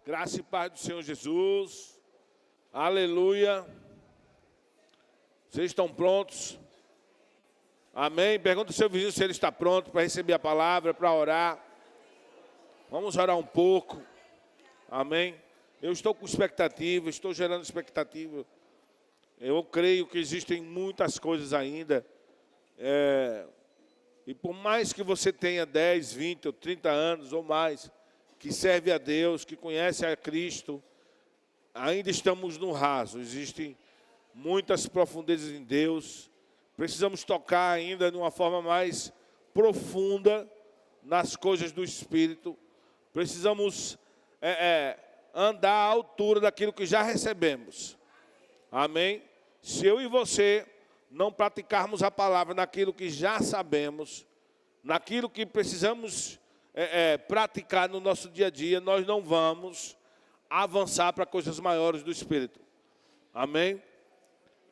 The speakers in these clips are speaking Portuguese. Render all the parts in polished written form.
Graça e paz do Senhor Jesus. Aleluia. Vocês estão prontos? Amém? Pergunta ao seu vizinho se ele está pronto para receber a palavra, para orar. Vamos orar um pouco. Amém? Eu estou com expectativa, estou gerando expectativa. Eu creio que existem muitas coisas ainda. E por mais que você tenha 10, 20 ou 30 anos ou mais, que serve a Deus, que conhece a Cristo, ainda estamos no raso. Existem muitas profundezas em Deus. Precisamos tocar ainda de uma forma mais profunda nas coisas do Espírito. Precisamos andar à altura daquilo que já recebemos. Amém? Se eu e você não praticarmos a palavra naquilo que já sabemos, naquilo que precisamos praticar no nosso dia a dia, nós não vamos avançar para coisas maiores do Espírito. Amém?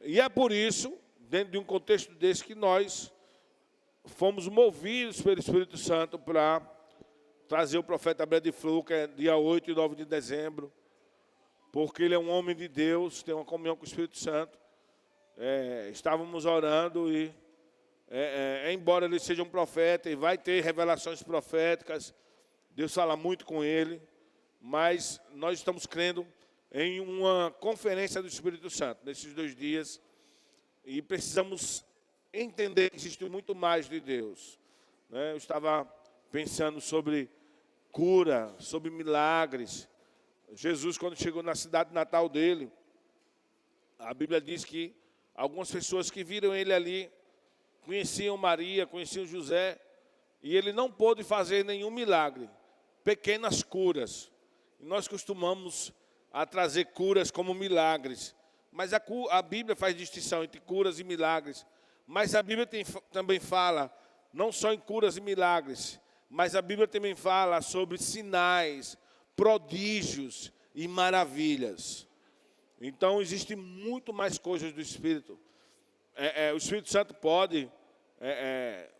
E é por isso, dentro de um contexto desse, que nós fomos movidos pelo Espírito Santo para trazer o profeta Brad Flu, que é dia 8 e 9 de dezembro, porque ele é um homem de Deus, tem uma comunhão com o Espírito Santo. Estávamos orando e, embora ele seja um profeta e vai ter revelações proféticas, Deus fala muito com ele, mas nós estamos crendo em uma conferência do Espírito Santo nesses 2 dias e precisamos entender que existe muito mais de Deus. Eu estava pensando sobre cura, sobre milagres. Jesus, quando chegou na cidade natal dele, a Bíblia diz que algumas pessoas que viram ele ali conheciam Maria, conheciam José, e ele não pôde fazer nenhum milagre, pequenas curas. E nós costumamos a trazer curas como milagres, mas a Bíblia faz distinção entre curas e milagres. Mas a Bíblia também fala, não só em curas e milagres, mas a Bíblia também fala sobre sinais, prodígios e maravilhas. Então, existem muito mais coisas do Espírito. O Espírito Santo pode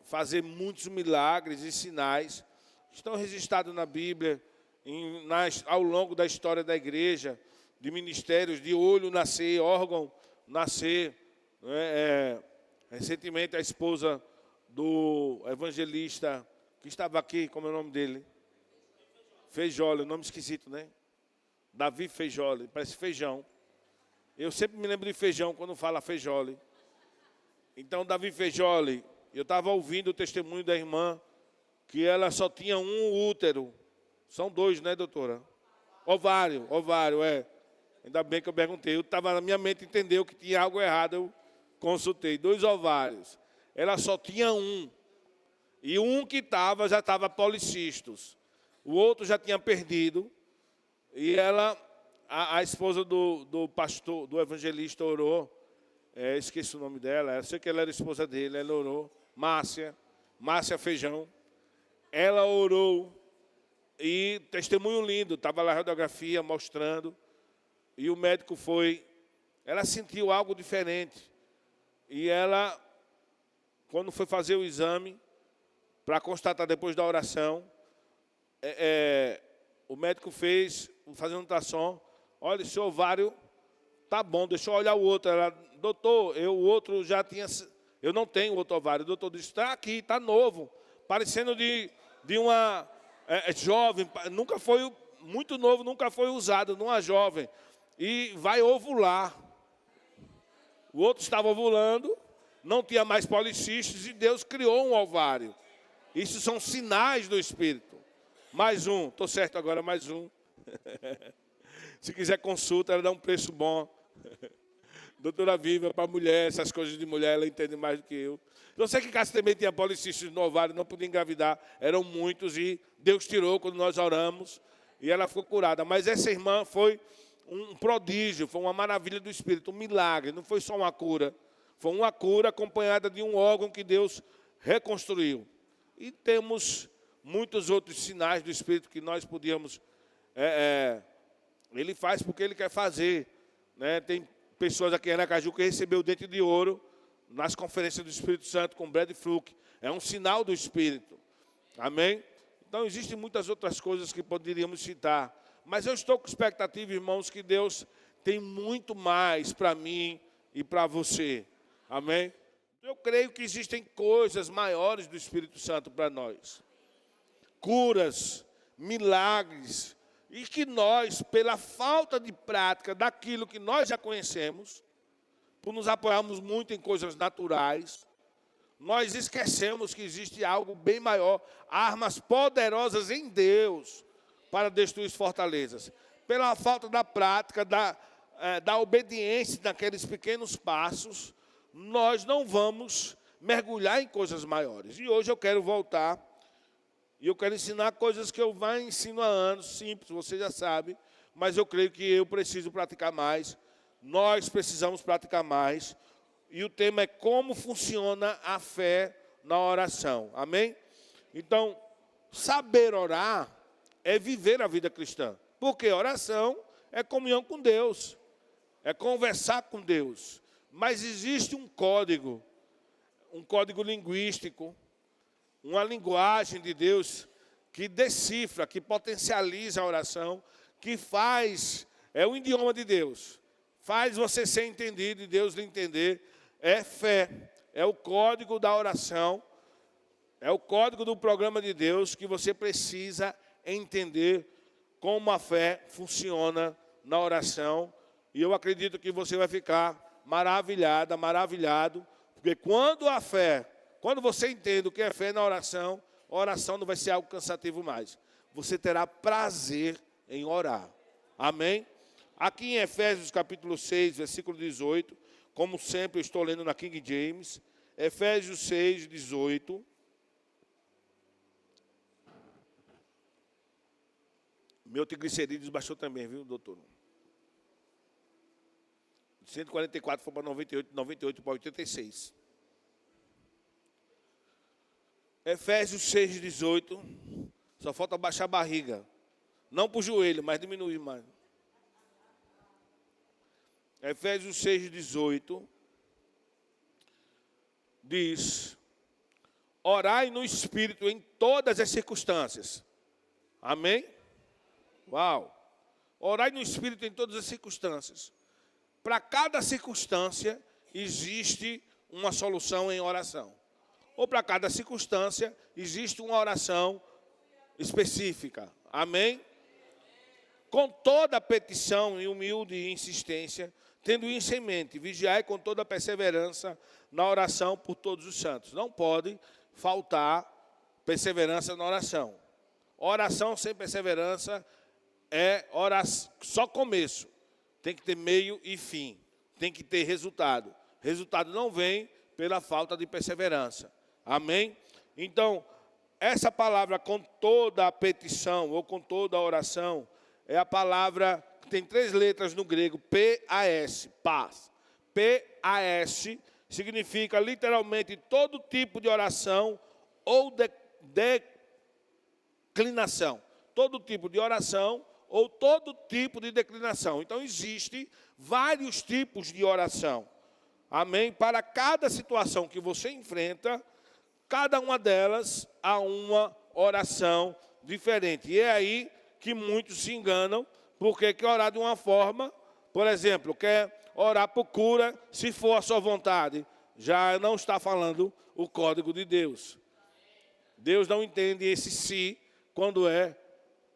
fazer muitos milagres e sinais. Estão registrados na Bíblia, ao longo da história da igreja, de ministérios, de olho nascer, órgão nascer. Recentemente, a esposa do evangelista, que estava aqui, como é o nome dele? Feijoli, nome esquisito, né? Davi Feijoli, parece feijão. Eu sempre me lembro de feijão quando fala Feijoli. Então, Davi Feijoli, eu estava ouvindo o testemunho da irmã, que ela só tinha um útero. São 2, né, doutora? Ovário, Ainda bem que eu perguntei. Eu estava na minha mente, entendeu que tinha algo errado, eu consultei. 2 ovários. Ela só tinha um. E um que estava, já estava policistos. O outro já tinha perdido. E ela, a esposa do pastor, do evangelista, orou. Esqueci o nome dela. Eu sei que ela era esposa dele. Ela orou. Márcia Feijão. Ela orou. E testemunho lindo. Estava lá a radiografia mostrando. E o médico foi. Ela sentiu algo diferente. E ela, quando foi fazer o exame, para constatar depois da oração, o médico fez, fazendo ultrassom, olha, seu ovário tá bom, deixa eu olhar o outro. Ela, doutor, o outro já tinha, eu não tenho outro ovário. O doutor disse, está aqui, está novo, parecendo de uma jovem, nunca foi, muito novo, nunca foi usado numa jovem, e vai ovular. O outro estava ovulando, não tinha mais policistos, e Deus criou um ovário. Isso são sinais do Espírito. Mais um, estou certo agora, mais um. Se quiser consulta, ela dá um preço bom. Doutora Viva, para mulher, essas coisas de mulher, ela entende mais do que eu. Eu sei que Cássio também tinha policistos no ovário, não podia engravidar, eram muitos, e Deus tirou quando nós oramos, e ela ficou curada. Mas essa irmã foi um prodígio, foi uma maravilha do Espírito, um milagre, não foi só uma cura. Foi uma cura acompanhada de um órgão que Deus reconstruiu. E temos muitos outros sinais do Espírito que nós podíamos... Ele faz porque Ele quer fazer. Né? Tem pessoas aqui em Aracaju que recebeu o dente de ouro nas conferências do Espírito Santo com Brad Fluke. É um sinal do Espírito. Amém? Então, existem muitas outras coisas que poderíamos citar. Mas eu estou com expectativa, irmãos, que Deus tem muito mais para mim e para você. Amém? Eu creio que existem coisas maiores do Espírito Santo para nós. Curas, milagres, e que nós, pela falta de prática daquilo que nós já conhecemos, por nos apoiarmos muito em coisas naturais, nós esquecemos que existe algo bem maior, armas poderosas em Deus para destruir fortalezas. Pela falta da prática, da obediência naqueles pequenos passos, nós não vamos mergulhar em coisas maiores. E hoje eu quero voltar, e eu quero ensinar coisas que eu ensino há anos, simples, você já sabe, mas eu creio que eu preciso praticar mais, nós precisamos praticar mais, e o tema é como funciona a fé na oração, amém? Então, saber orar é viver a vida cristã, porque oração é comunhão com Deus, é conversar com Deus, mas existe um código linguístico, uma linguagem de Deus que decifra, que potencializa a oração, que faz, é o idioma de Deus, faz você ser entendido e Deus lhe entender, é fé, é o código da oração, é o código do programa de Deus que você precisa entender como a fé funciona na oração. E eu acredito que você vai ficar maravilhado, porque quando você entende o que é fé na oração, a oração não vai ser algo cansativo mais. Você terá prazer em orar. Amém? Aqui em Efésios capítulo 6, versículo 18, como sempre eu estou lendo na King James, Efésios 6, 18. Meu triglicerídeos baixou também, viu, doutor? 144 foi para 98, 98 para 86. Efésios 6, 18. Só falta baixar a barriga. Não para o joelho, mas diminuir mais. Efésios 6, 18. Diz: orai no Espírito em todas as circunstâncias. Amém? Uau! Orai no Espírito em todas as circunstâncias. Para cada circunstância, existe uma solução em oração. Ou para cada circunstância, existe uma oração específica. Amém? Com toda petição e humilde insistência, tendo isso em mente, vigiai com toda perseverança na oração por todos os santos. Não pode faltar perseverança na oração. Oração sem perseverança é só começo. Tem que ter meio e fim. Tem que ter resultado. Resultado não vem pela falta de perseverança. Amém? Então, essa palavra com toda a petição ou com toda a oração é a palavra que tem 3 letras no grego, P-A-S, paz. P-A-S significa literalmente todo tipo de oração ou declinação. Todo tipo de oração ou todo tipo de declinação. Então, existem vários tipos de oração. Amém? Para cada situação que você enfrenta, cada uma delas há uma oração diferente. E é aí que muitos se enganam, porque quer orar de uma forma, por exemplo, quer orar por cura, se for a sua vontade. Já não está falando o código de Deus. Deus não entende esse si quando é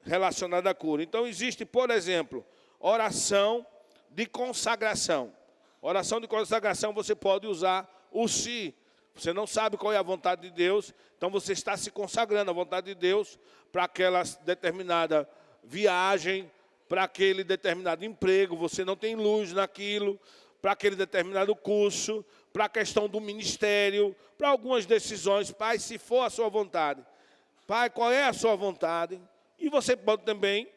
relacionado à cura. Então, existe, por exemplo, oração de consagração. Oração de consagração, você pode usar o si. Você não sabe qual é a vontade de Deus, então você está se consagrando à vontade de Deus para aquela determinada viagem, para aquele determinado emprego, você não tem luz naquilo, para aquele determinado curso, para a questão do ministério, para algumas decisões. Pai, se for a sua vontade. Pai, qual é a sua vontade? E você pode também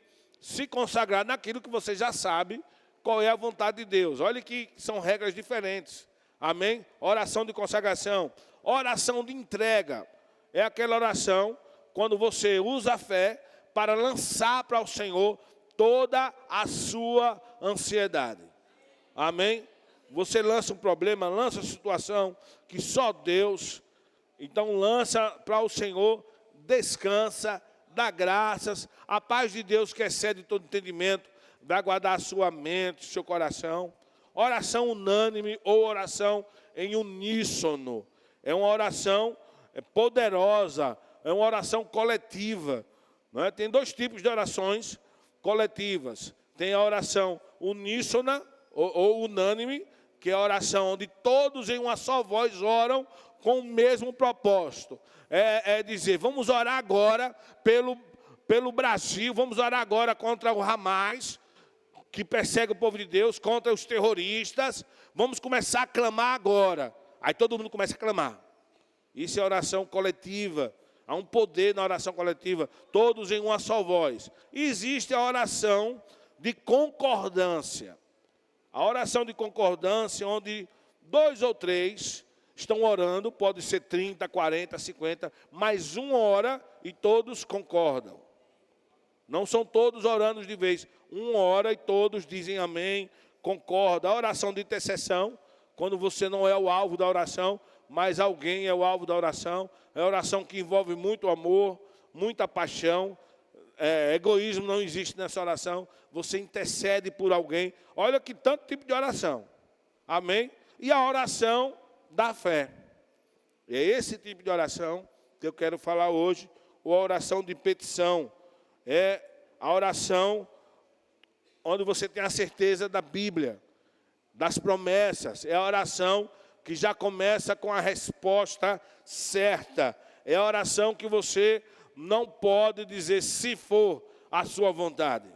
se consagrar naquilo que você já sabe qual é a vontade de Deus. Olha que são regras diferentes. Amém? Oração de consagração. Oração de entrega. É aquela oração quando você usa a fé para lançar para o Senhor toda a sua ansiedade. Amém? Você lança um problema, lança a situação que só Deus. Então lança para o Senhor, descansa, dá graças, a paz de Deus que excede todo entendimento, vai guardar a sua mente, seu coração. Oração unânime ou oração em uníssono. É uma oração poderosa, é uma oração coletiva. Não é? Tem dois tipos de orações coletivas. Tem a oração uníssona ou unânime, que é a oração onde todos em uma só voz oram com o mesmo propósito. É dizer, vamos orar agora pelo Brasil, vamos orar agora contra o Hamas, que persegue o povo de Deus, contra os terroristas. Vamos começar a clamar agora. Aí todo mundo começa a clamar. Isso é oração coletiva. Há um poder na oração coletiva, todos em uma só voz. E existe a oração de concordância. A oração de concordância, onde 2 ou 3 estão orando, pode ser 30, 40, 50, mas um ora e todos concordam. Não são todos orando de vez. Um ora e todos dizem amém, concordam. A oração de intercessão, quando você não é o alvo da oração, mas alguém é o alvo da oração. É a oração que envolve muito amor, muita paixão. Egoísmo não existe nessa oração. Você intercede por alguém. Olha que tanto tipo de oração. Amém? E a oração da fé. É esse tipo de oração que eu quero falar hoje. Ou a oração de petição. É a oração onde você tem a certeza da Bíblia, das promessas. É a oração que já começa com a resposta certa. É a oração que você não pode dizer se for a sua vontade.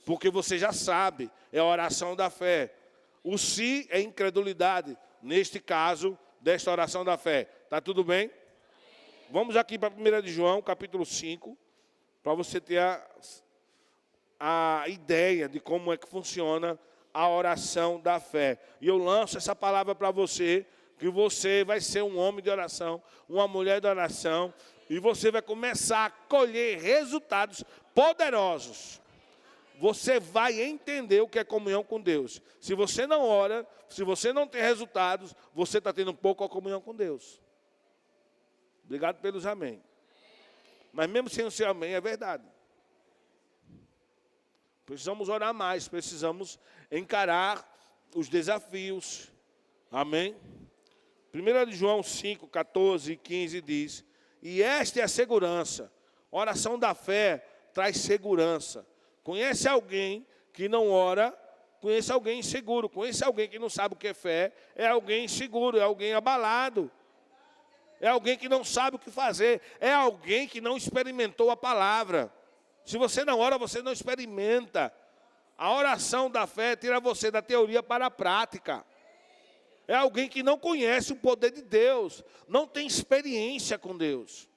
Porque você já sabe, é a oração da fé. O se é incredulidade, neste caso, desta oração da fé. Está tudo bem? Vamos aqui para 1 de João, capítulo 5, para você ter a ideia de como é que funciona a oração da fé. E eu lanço essa palavra para você, que você vai ser um homem de oração, uma mulher de oração, e você vai começar a colher resultados poderosos. Você vai entender o que é comunhão com Deus. Se você não ora, se você não tem resultados, você está tendo pouco comunhão com Deus. Obrigado pelos amém. Mas mesmo sem o seu amém, é verdade. Precisamos orar mais, precisamos encarar os desafios. Amém? 1 de João 5, 14 e 15 diz, e esta é a segurança. A oração da fé traz segurança. Conhece alguém que não ora, conhece alguém inseguro. Conhece alguém que não sabe o que é fé, é alguém inseguro, é alguém abalado. É alguém que não sabe o que fazer, é alguém que não experimentou a palavra. Se você não ora, você não experimenta. A oração da fé tira você da teoria para a prática. É alguém que não conhece o poder de Deus, não tem experiência com Deus.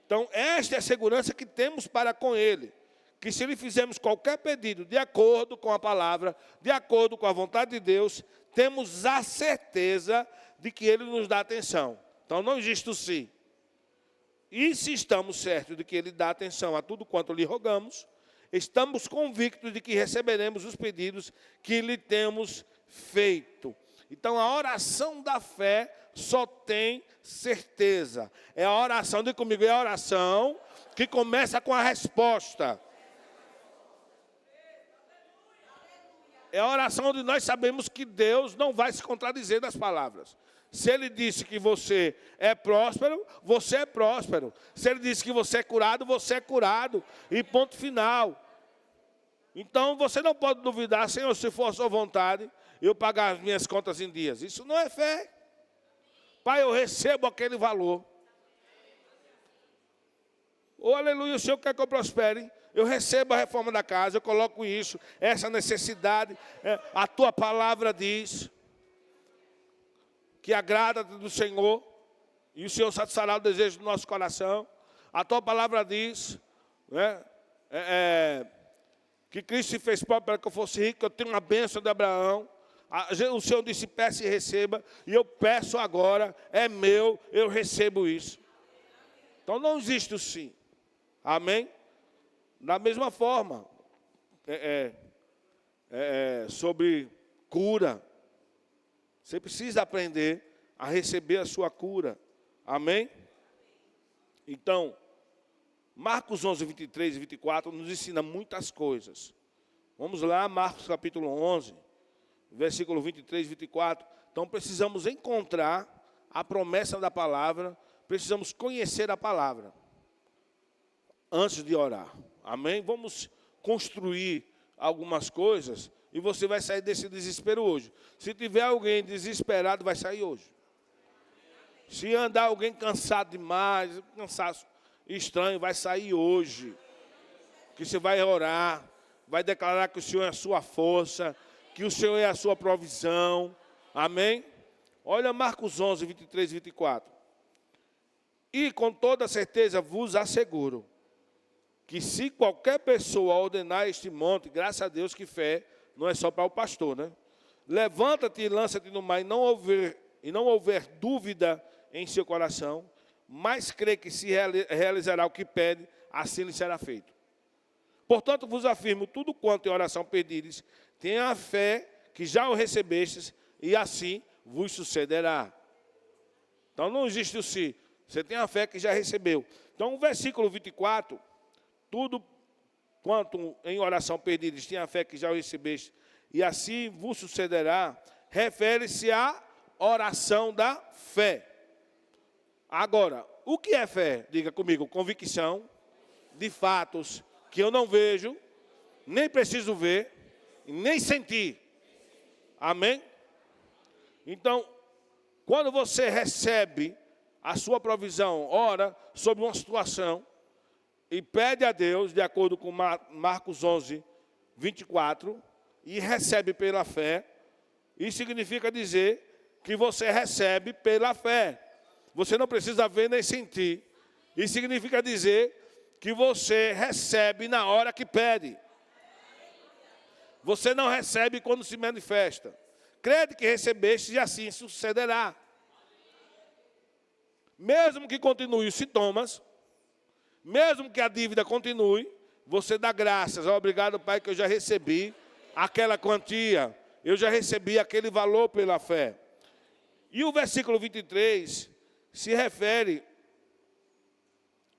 Então, esta é a segurança que temos para com Ele. Que se lhe fizermos qualquer pedido de acordo com a palavra, de acordo com a vontade de Deus, temos a certeza de que Ele nos dá atenção. Então, não existe o se. E se estamos certos de que Ele dá atenção a tudo quanto lhe rogamos, estamos convictos de que receberemos os pedidos que lhe temos feito. Então, a oração da fé só tem certeza. É a oração, diga comigo, é a oração que começa com a resposta. É a oração onde nós sabemos que Deus não vai se contradizer das palavras. Se Ele disse que você é próspero, você é próspero. Se Ele disse que você é curado, você é curado. E ponto final. Então, você não pode duvidar, Senhor, se for a sua vontade, eu pagar as minhas contas em dias. Isso não é fé. Pai, eu recebo aquele valor. Oh, aleluia, o Senhor quer que eu prospere. Eu recebo a reforma da casa, eu coloco isso, essa necessidade. A tua palavra diz que agrada-te do Senhor e o Senhor satisfará o desejo do nosso coração. A tua palavra diz, né, que Cristo se fez pobre para que eu fosse rico, eu tenho uma bênção de Abraão. O Senhor disse, peça e receba, e eu peço agora, é meu, eu recebo isso. Então não existe o sim. Amém? Da mesma forma, sobre cura, você precisa aprender a receber a sua cura. Amém? Então, Marcos 11, 23 e 24 nos ensina muitas coisas. Vamos lá, Marcos capítulo 11, versículo 23 e 24. Então, precisamos encontrar a promessa da palavra, precisamos conhecer a palavra antes de orar. Amém? Vamos construir algumas coisas e você vai sair desse desespero hoje. Se tiver alguém desesperado, vai sair hoje. Se andar alguém cansado demais, cansaço estranho, vai sair hoje. Que você vai orar, vai declarar que o Senhor é a sua força, que o Senhor é a sua provisão. Amém? Olha Marcos 11, 23 e 24. E com toda certeza vos asseguro que se qualquer pessoa ordenar este monte, graças a Deus que fé não é só para o pastor, né? Levanta-te e lança-te no mar e não houver dúvida em seu coração, mas crê que se realizará o que pede, assim lhe será feito. Portanto, vos afirmo, tudo quanto em oração pedires, tenha a fé que já o recebestes, e assim vos sucederá. Então, não existe o se. Você tem a fé que já recebeu. Então, o versículo 24, tudo quanto em oração pedires, tenha a fé que já o recebeste, e assim vos sucederá, refere-se à oração da fé. Agora, o que é fé? Diga comigo, convicção de fatos que eu não vejo, nem preciso ver, nem sentir. Amém? Então, quando você recebe a sua provisão, ora sobre uma situação e pede a Deus, de acordo com Marcos 11, 24, e recebe pela fé, isso significa dizer que você recebe pela fé. Você não precisa ver nem sentir. Isso significa dizer que você recebe na hora que pede. Você não recebe quando se manifesta. Crede que recebeste e assim sucederá. Mesmo que continue os sintomas, mesmo que a dívida continue, você dá graças. Obrigado, Pai, que eu já recebi aquela quantia. Eu já recebi aquele valor pela fé. E o versículo 23 se refere,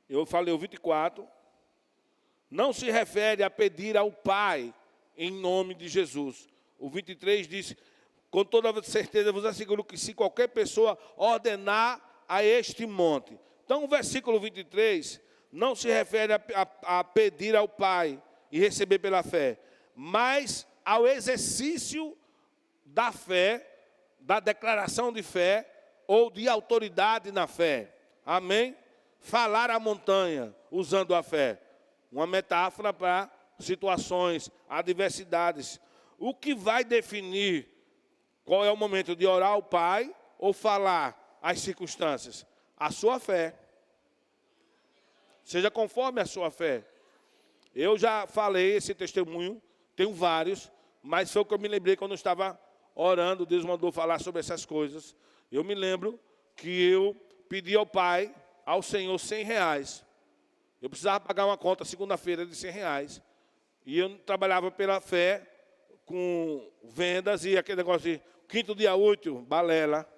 eu falei o 24, não se refere a pedir ao Pai em nome de Jesus. O 23 diz, com toda certeza vos asseguro que se qualquer pessoa ordenar a este monte. Então o versículo 23 não se refere a pedir ao Pai e receber pela fé, mas ao exercício da fé, da declaração de fé, ou de autoridade na fé. Amém? Falar à montanha, usando a fé. Uma metáfora para situações, adversidades. O que vai definir qual é o momento de orar ao Pai ou falar às circunstâncias? A sua fé. Seja conforme a sua fé. Eu já falei esse testemunho, tenho vários, mas foi o que eu me lembrei quando eu estava orando, Deus mandou falar sobre essas coisas. Eu me lembro que eu pedi ao Pai, ao Senhor, R$100. Eu precisava pagar uma conta segunda-feira de R$100. E eu trabalhava pela fé, com vendas e aquele negócio de quinto dia útil, balela.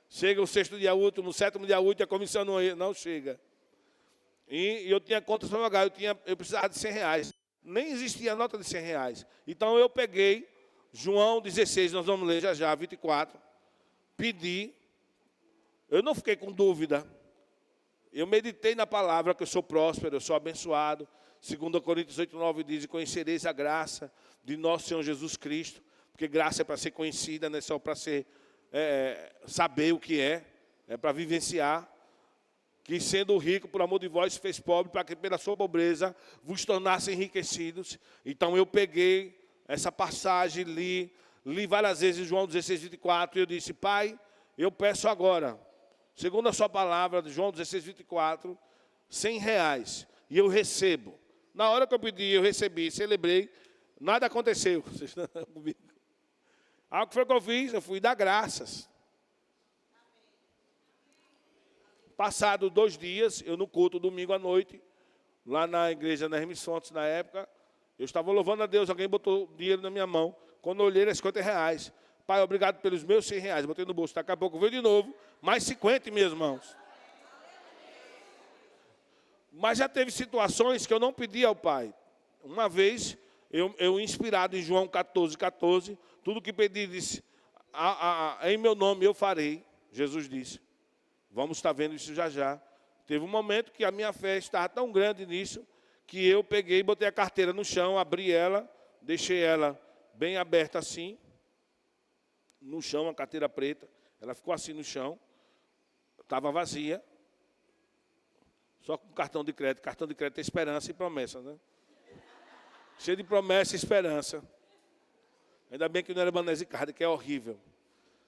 Chega o sexto dia útil, no sétimo dia útil, a comissão não chega. E eu tinha contas para pagar, eu precisava de R$100. Nem existia nota de R$100. Então eu peguei João 16, nós vamos ler já, 24. Pedi. Eu não fiquei com dúvida. Eu meditei na palavra que eu sou próspero, eu sou abençoado. 2 Coríntios 8, 9 diz, e conhecereis a graça de nosso Senhor Jesus Cristo. Porque graça é para ser conhecida, não é só para saber o que é para vivenciar. Que sendo rico, por amor de vós, se fez pobre, para que pela sua pobreza vos tornassem enriquecidos. Então eu peguei essa passagem, li várias vezes João 16, 24, e eu disse, Pai, eu peço agora, segundo a sua palavra, João 16, 24, R$100, e eu recebo. Na hora que eu pedi, eu recebi, celebrei, nada aconteceu. Vocês estão comigo? Algo que foi que eu fiz, eu fui dar graças. Passado 2 dias, eu no culto, domingo à noite, lá na igreja, na Hermes Fontes, na época, eu estava louvando a Deus, alguém botou dinheiro na minha mão. Quando eu olhei, era R$50. Pai, obrigado pelos meus R$100. Botei no bolso. Daqui a pouco veio de novo, mais 50, meus irmãos. Mas já teve situações que eu não pedi ao Pai. Uma vez, eu inspirado em João 14, 14, tudo que pedi, disse, em meu nome eu farei. Jesus disse. Vamos estar vendo isso já já. Teve um momento que a minha fé estava tão grande nisso, que eu peguei, botei a carteira no chão, abri ela, deixei ela bem aberta assim, no chão, a carteira preta. Ela ficou assim no chão, estava vazia, só com cartão de crédito. Cartão de crédito é esperança e promessa, né? Cheio de promessa e esperança. Ainda bem que não era Banese Card, que é horrível.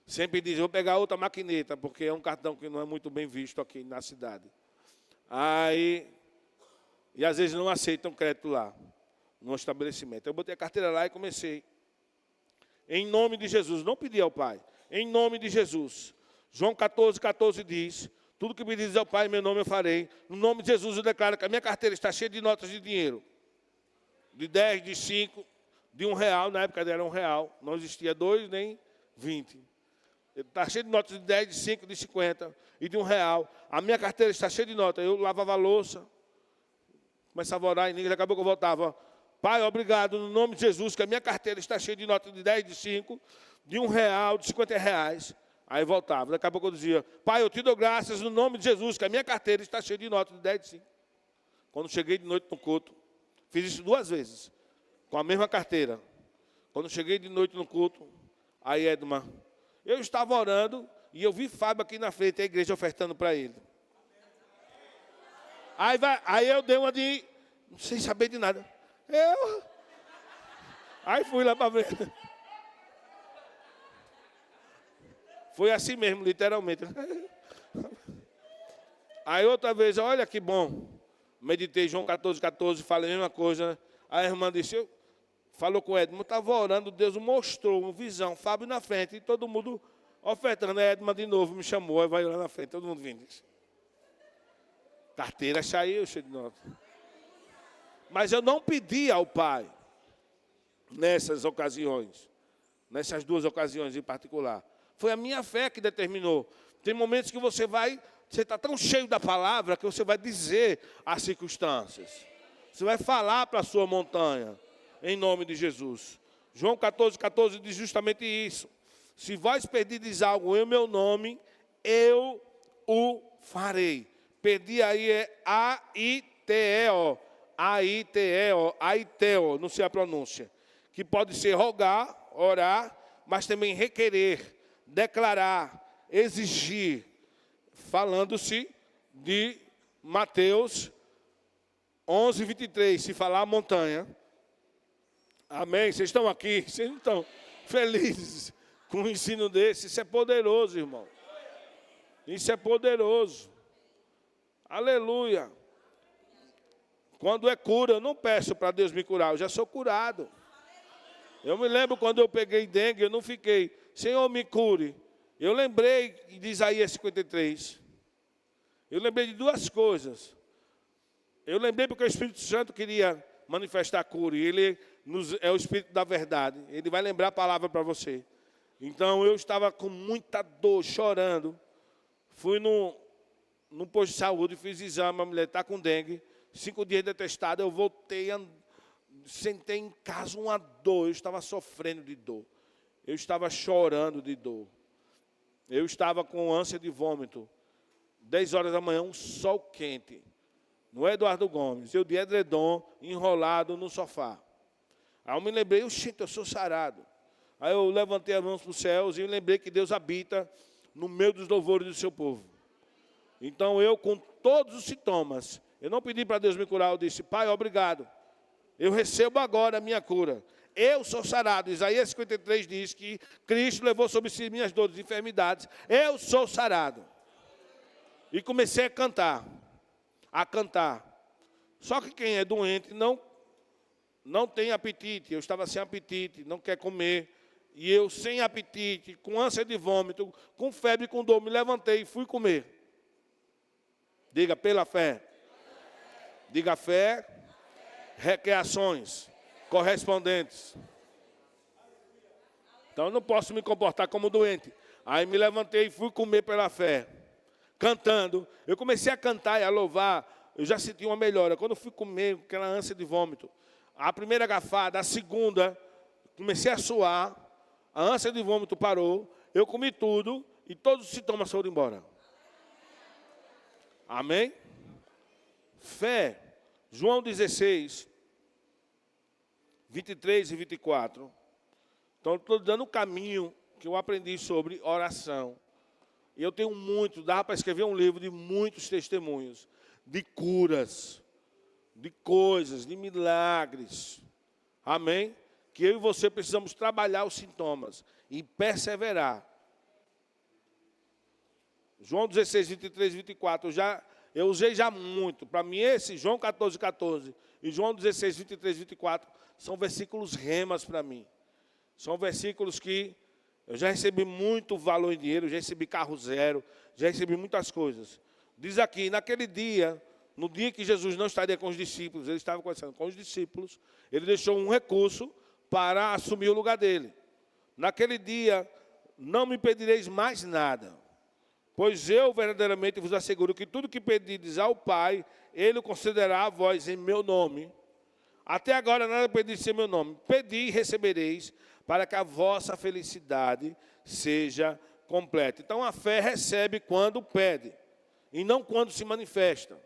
Sempre diz, vou pegar outra maquineta, porque é um cartão que não é muito bem visto aqui na cidade. E às vezes não aceitam crédito lá, no estabelecimento. Eu botei a carteira lá e comecei. Em nome de Jesus, não pedi ao Pai. Em nome de Jesus. João 14, 14 diz, tudo que me diz ao Pai, em meu nome eu farei. No nome de Jesus eu declaro que a minha carteira está cheia de notas de dinheiro. De 10, de 5, de R$1. Na época era R$1. Não existia 2 nem 20. Está cheio de notas de 10, de 5, de 50 e de R$1. A minha carteira está cheia de notas. Eu lavava a louça, começava a orar e daqui a pouco eu voltava. Pai, obrigado, no nome de Jesus, que a minha carteira está cheia de notas de 10, de 5, de R$1, de R$50. Aí voltava. Daqui a pouco eu dizia, Pai, eu te dou graças no nome de Jesus, que a minha carteira está cheia de notas de 10, de 5. Quando cheguei de noite no culto, fiz isso 2 vezes, com a mesma carteira. Quando cheguei de noite no culto, aí Edma, eu estava orando e eu vi Fábio aqui na frente, a igreja ofertando para ele. Aí eu dei uma de, sem saber de nada. Aí fui lá para ver. Foi assim mesmo, literalmente. Aí outra vez, olha que bom. Meditei João 14, 14, falei a mesma coisa. A irmã disse, falou com o Edmo, estava orando, Deus mostrou uma visão, Fábio na frente, e todo mundo ofertando. A Edma de novo me chamou, aí vai lá na frente, todo mundo vindo. Carteira saiu, cheia de nota. Mas eu não pedi ao Pai, nessas ocasiões, nessas 2 ocasiões em particular. Foi a minha fé que determinou. Tem momentos que você está tão cheio da palavra que você vai dizer as circunstâncias. Você vai falar para a sua montanha, em nome de Jesus. João 14, 14 diz justamente isso. Se vós pedirdes algo em meu nome, eu o farei. Pedir aí é A-I-T-E-O. A-I-T-E-O. A-I-T-E-O, não sei a pronúncia. Que pode ser rogar, orar, mas também requerer, declarar, exigir. Falando-se de Mateus 11, 23. Se falar a montanha. Amém? Vocês estão aqui? Vocês não estão felizes com um ensino desse? Isso é poderoso, irmão. Isso é poderoso. Aleluia. Quando é cura, eu não peço para Deus me curar, eu já sou curado. Eu me lembro quando eu peguei dengue, eu não fiquei, Senhor, me cure. Eu lembrei de Isaías 53. Eu lembrei de 2 coisas. Eu lembrei porque o Espírito Santo queria manifestar a cura. E ele é o Espírito da verdade. Ele vai lembrar a palavra para você. Então, eu estava com muita dor, chorando. Fui no posto de saúde, fiz exame, a mulher está com dengue. 5 dias de atestado, eu voltei, sentei em casa uma dor. Eu estava sofrendo de dor. Eu estava chorando de dor. Eu estava com ânsia de vômito. 10 horas da manhã, um sol quente. No Eduardo Gomes. Eu de edredom, enrolado no sofá. Aí eu me lembrei, eu sou sarado. Aí eu levantei as mãos para os céus e eu lembrei que Deus habita no meio dos louvores do seu povo. Então eu, com todos os sintomas, eu não pedi para Deus me curar, eu disse, Pai, obrigado. Eu recebo agora a minha cura. Eu sou sarado. Isaías 53 diz que Cristo levou sobre si minhas dores e enfermidades. Eu sou sarado. E comecei a cantar. Só que quem é doente não tem apetite. Eu estava sem apetite, não quer comer. E eu sem apetite, com ânsia de vômito, com febre, com dor, me levantei e fui comer. Diga, pela fé. Diga, fé, requer ações correspondentes. Então eu não posso me comportar como doente. Aí me levantei e fui comer pela fé. Cantando. Eu comecei a cantar e a louvar eu já senti uma melhora. Quando eu fui comer, aquela ânsia de vômito, a primeira garfada, a segunda, comecei a suar, a ânsia de vômito parou, eu comi tudo e todos os sintomas foram embora. Amém? Fé. João 16, 23 e 24. Então, eu estou dando o caminho que eu aprendi sobre oração. E eu tenho muito, dá para escrever um livro de muitos testemunhos, de curas, de coisas, de milagres. Amém? Que eu e você precisamos trabalhar os sintomas e perseverar. João 16, 23 e 24, eu usei já muito. Para mim, esse João 14, 14 e João 16, 23 e 24 são versículos remas para mim. São versículos que eu já recebi muito valor em dinheiro, já recebi carro zero, já recebi muitas coisas. Diz aqui, naquele dia, no dia que Jesus não estaria com os discípulos, ele estava conversando com os discípulos, ele deixou um recurso para assumir o lugar dele. Naquele dia, não me pedireis mais nada, pois eu verdadeiramente vos asseguro que tudo que pedirdes ao Pai, Ele o concederá a vós em meu nome. Até agora nada pediste em meu nome. Pedi e recebereis, para que a vossa felicidade seja completa. Então a fé recebe quando pede, e não quando se manifesta.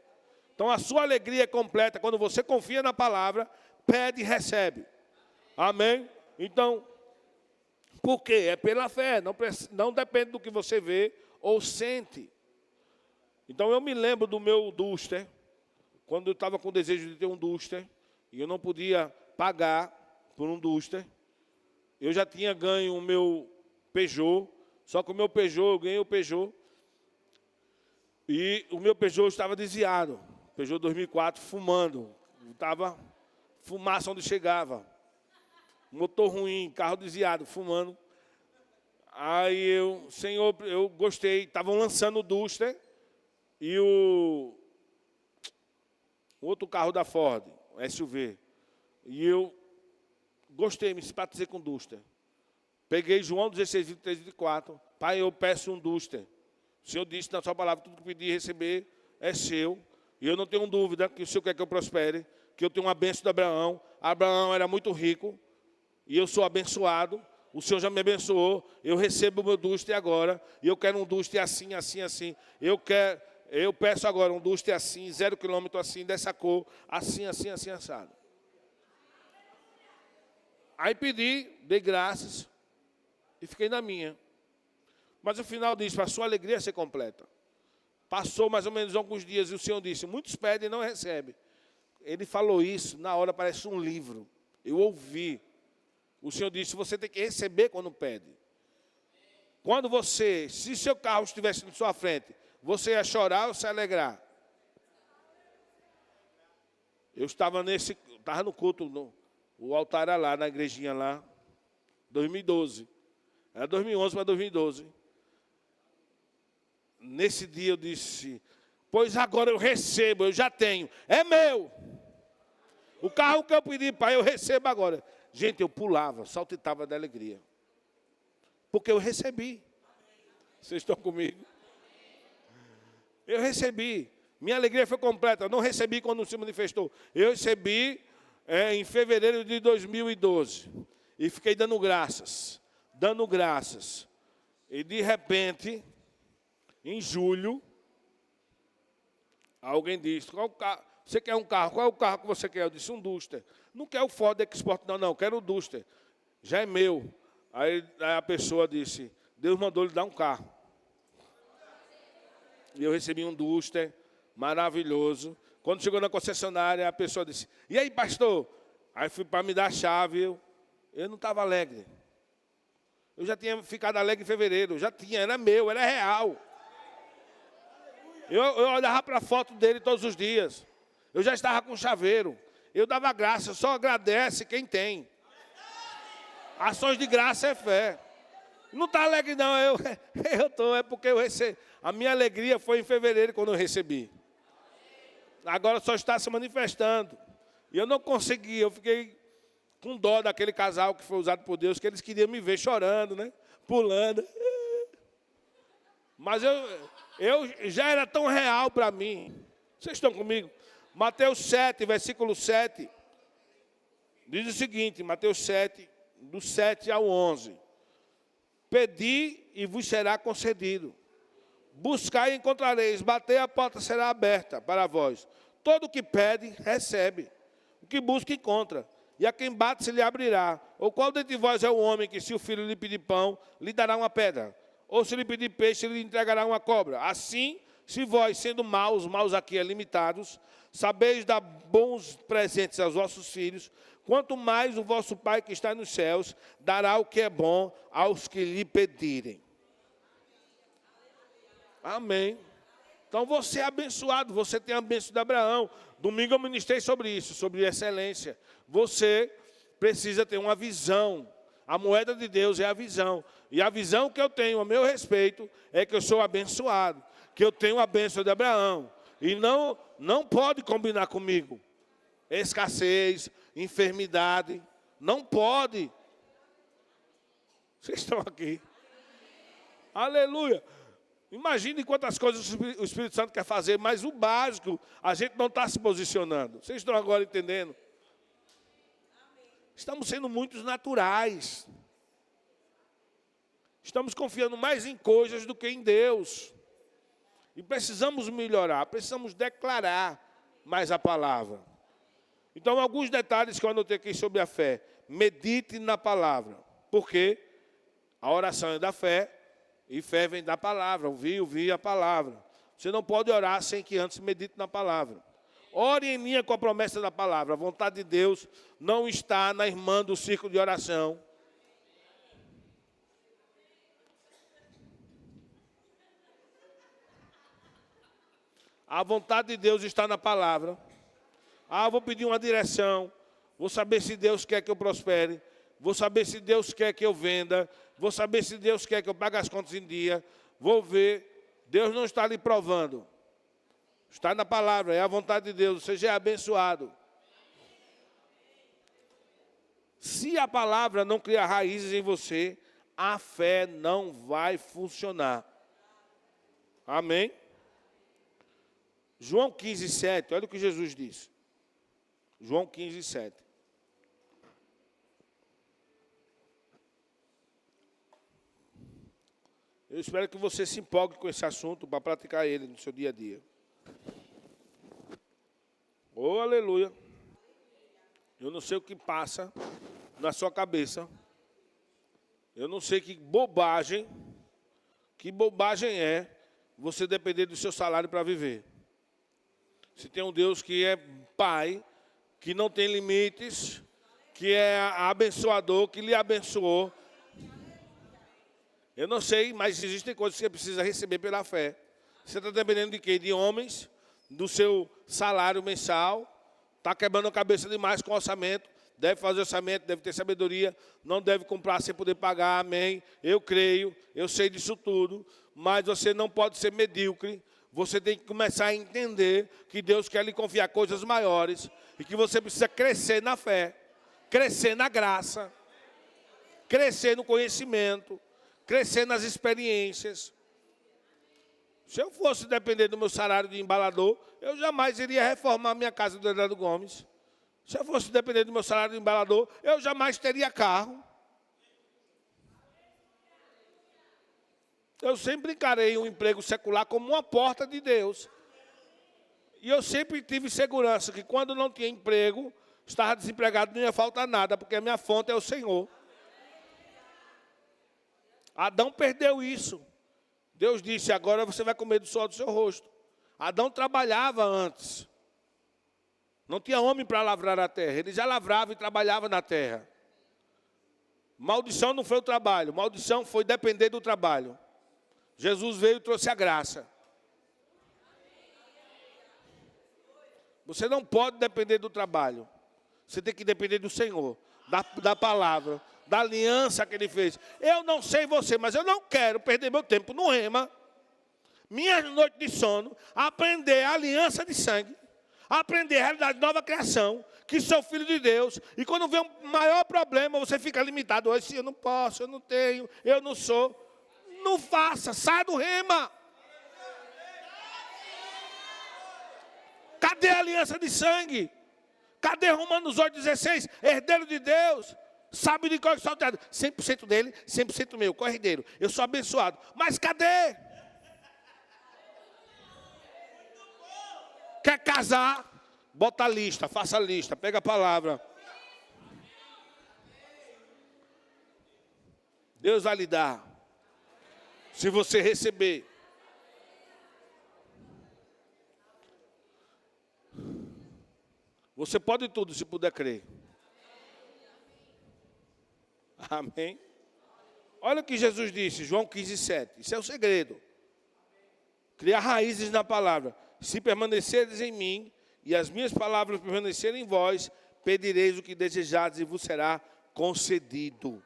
Então a sua alegria é completa quando você confia na palavra, pede e recebe. Amém? Então, por quê? É pela fé, não depende do que você vê ou sente. Então eu me lembro do meu Duster, quando eu estava com o desejo de ter um Duster, e eu não podia pagar por um Duster. Eu já tinha ganho o meu Peugeot, só que o meu Peugeot, eu ganhei o Peugeot, e o meu Peugeot estava desviado. Peugeot 2004, fumando. Estava fumaça onde chegava. Motor ruim, carro desviado, fumando. Aí Senhor, eu gostei. Estavam lançando o Duster e o outro carro da Ford, o SUV. E eu gostei, me simpatizei com o Duster. Peguei João 16, 23 e 24. Pai, eu peço um Duster. O Senhor disse na sua palavra, tudo que pedir e receber é seu. E eu não tenho dúvida que o Senhor quer que eu prospere, que eu tenho uma bênção de Abraão. Abraão era muito rico e eu sou abençoado. O Senhor já me abençoou. Eu recebo o meu Duster agora. E eu quero um Duster assim, assim, assim. Eu peço agora um Duster assim, 0 quilômetro assim, dessa cor, assim, assim, assim, assado. Aí pedi, dei graças e fiquei na minha. Mas o final diz, para a sua alegria ser completa. Passou mais ou menos alguns dias e o Senhor disse, muitos pedem e não recebem. Ele falou isso, na hora parece um livro. Eu ouvi. O Senhor disse, você tem que receber quando pede. Quando se seu carro estivesse na sua frente, você ia chorar ou se alegrar? Eu estava no culto, o altar era lá, na igrejinha lá, 2012. Era 2011 para 2012. Nesse dia eu disse, pois agora eu recebo, eu já tenho, é meu. O carro que eu pedi, pai, eu recebo agora. Gente, eu pulava, saltitava da alegria. Porque eu recebi. Vocês estão comigo? Eu recebi. Minha alegria foi completa. Eu não recebi quando se manifestou. Eu recebi em fevereiro de 2012. E fiquei dando graças. Dando graças. E de repente, em julho, alguém disse, qual carro? Você quer um carro? Qual é o carro que você quer? Eu disse, um Duster. Não quer o Ford Export, não, quero o Duster. Já é meu. Aí a pessoa disse, Deus mandou lhe dar um carro. E eu recebi um Duster maravilhoso. Quando chegou na concessionária, a pessoa disse, e aí, pastor? Aí fui para me dar a chave, eu não estava alegre. Eu já tinha ficado alegre em fevereiro, era meu, era real. Eu olhava para a foto dele todos os dias. Eu já estava com chaveiro. Eu dava graça, só agradece quem tem. Ações de graça é fé. Não está alegre não, eu estou, é porque eu recebi. A minha alegria foi em fevereiro quando eu recebi. Agora só está se manifestando. E eu não consegui, eu fiquei com dó daquele casal que foi usado por Deus, que eles queriam me ver chorando, né? Pulando. Mas eu já era tão real para mim. Vocês estão comigo? Mateus 7, versículo 7, diz o seguinte, Mateus 7, do 7 ao 11. Pedi e vos será concedido. Buscai e encontrareis, batei a porta será aberta para vós. Todo o que pede, recebe. O que busca, encontra. E a quem bate, se lhe abrirá. Ou qual dentre vós é o homem que, se o filho lhe pedir pão, lhe dará uma pedra? Ou se lhe pedir peixe, lhe entregará uma cobra? Assim, se vós, sendo maus aqui é limitados, sabeis dar bons presentes aos vossos filhos, quanto mais o vosso Pai que está nos céus dará o que é bom aos que lhe pedirem. Amém. Então você é abençoado, você tem a bênção de Abraão. Domingo eu ministrei sobre isso, sobre excelência. Você precisa ter uma visão. A moeda de Deus é a visão. E a visão que eu tenho a meu respeito é que eu sou abençoado, que eu tenho a bênção de Abraão. E não pode combinar comigo. Escassez, enfermidade, não pode. Vocês estão aqui. Aleluia. Imagine quantas coisas o Espírito Santo quer fazer, mas o básico, a gente não está se posicionando. Vocês estão agora entendendo? Estamos sendo muito naturais. Estamos confiando mais em coisas do que em Deus. E precisamos melhorar, precisamos declarar mais a palavra. Então, alguns detalhes que eu anotei aqui sobre a fé. Medite na palavra. Por quê? A oração é da fé. E fé vem da palavra, ouvir a palavra. Você não pode orar sem que antes medite na palavra. Ore em linha com a promessa da palavra. A vontade de Deus não está na irmã do círculo de oração. A vontade de Deus está na palavra. Vou pedir uma direção. Vou saber se Deus quer que eu prospere. Vou saber se Deus quer que eu venda. Vou saber se Deus quer que eu pague as contas em dia. Vou ver. Deus não está lhe provando. Está na palavra, é a vontade de Deus. Você já é abençoado. Se a palavra não criar raízes em você, a fé não vai funcionar. Amém? João 15, 7. Olha o que Jesus disse. João 15, 7. Eu espero que você se empolgue com esse assunto para praticar ele no seu dia a dia. Oh, aleluia. Eu não sei o que passa na sua cabeça. Eu não sei que bobagem é você depender do seu salário para viver. Se tem um Deus que é Pai, que não tem limites, que é abençoador, que lhe abençoou. Eu não sei, mas existem coisas que você precisa receber pela fé. Você está dependendo de quê? De homens, do seu salário mensal. Está quebrando a cabeça demais com orçamento. Deve fazer orçamento, deve ter sabedoria. Não deve comprar sem poder pagar, amém. Eu creio, eu sei disso tudo. Mas você não pode ser medíocre. Você tem que começar a entender que Deus quer lhe confiar coisas maiores. E que você precisa crescer na fé. Crescer na graça. Crescer no conhecimento. Crescer nas experiências. Se eu fosse depender do meu salário de embalador, eu jamais iria reformar minha casa do Eduardo Gomes. Se eu fosse depender do meu salário de embalador, eu jamais teria carro. Eu sempre encarei um emprego secular como uma porta de Deus. E eu sempre tive segurança que quando não tinha emprego, estava desempregado, não ia faltar nada, porque a minha fonte é o Senhor. Adão perdeu isso. Deus disse, agora você vai comer do suor do seu rosto. Adão trabalhava antes. Não tinha homem para lavrar a terra. Ele já lavrava e trabalhava na terra. Maldição não foi o trabalho. Maldição foi depender do trabalho. Jesus veio e trouxe a graça. Você não pode depender do trabalho. Você tem que depender do Senhor, da palavra, da aliança que Ele fez. Eu não sei você, mas eu não quero perder meu tempo no rema. Minhas noites de sono, aprender a aliança de sangue, aprender a realidade de nova criação, que sou filho de Deus. E quando vem um maior problema, você fica limitado. Hoje eu não posso, eu não tenho, eu não sou. Não faça, saia do rema. Cadê a aliança de sangue? Cadê Romanos 8,16? Herdeiro de Deus. Sabe de qual é o salteado? 100% dele, 100% meu, corrideiro. Eu sou abençoado. Mas cadê? Quer casar? Bota a lista, faça a lista, pega a palavra. Deus vai lhe dar. Se você receber. Você pode tudo se puder crer. Amém? Olha o que Jesus disse, João 15:7. Isso é o segredo. Criar raízes na palavra. Se permanecerdes em mim e as minhas palavras permanecerem em vós, pedireis o que desejardes e vos será concedido.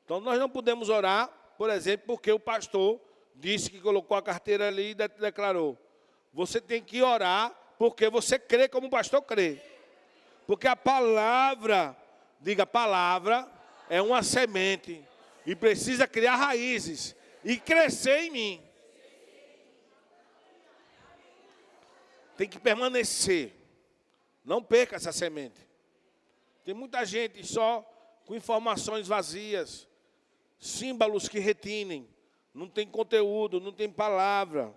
Então nós não podemos orar, por exemplo, porque o pastor disse que colocou a carteira ali e declarou. Você tem que orar porque você crê como o pastor crê. Porque a palavra, diga, palavra é uma semente e precisa criar raízes e crescer em mim. Tem que permanecer. Não perca essa semente. Tem muita gente só com informações vazias, símbolos que retinem, não tem conteúdo, não tem palavra.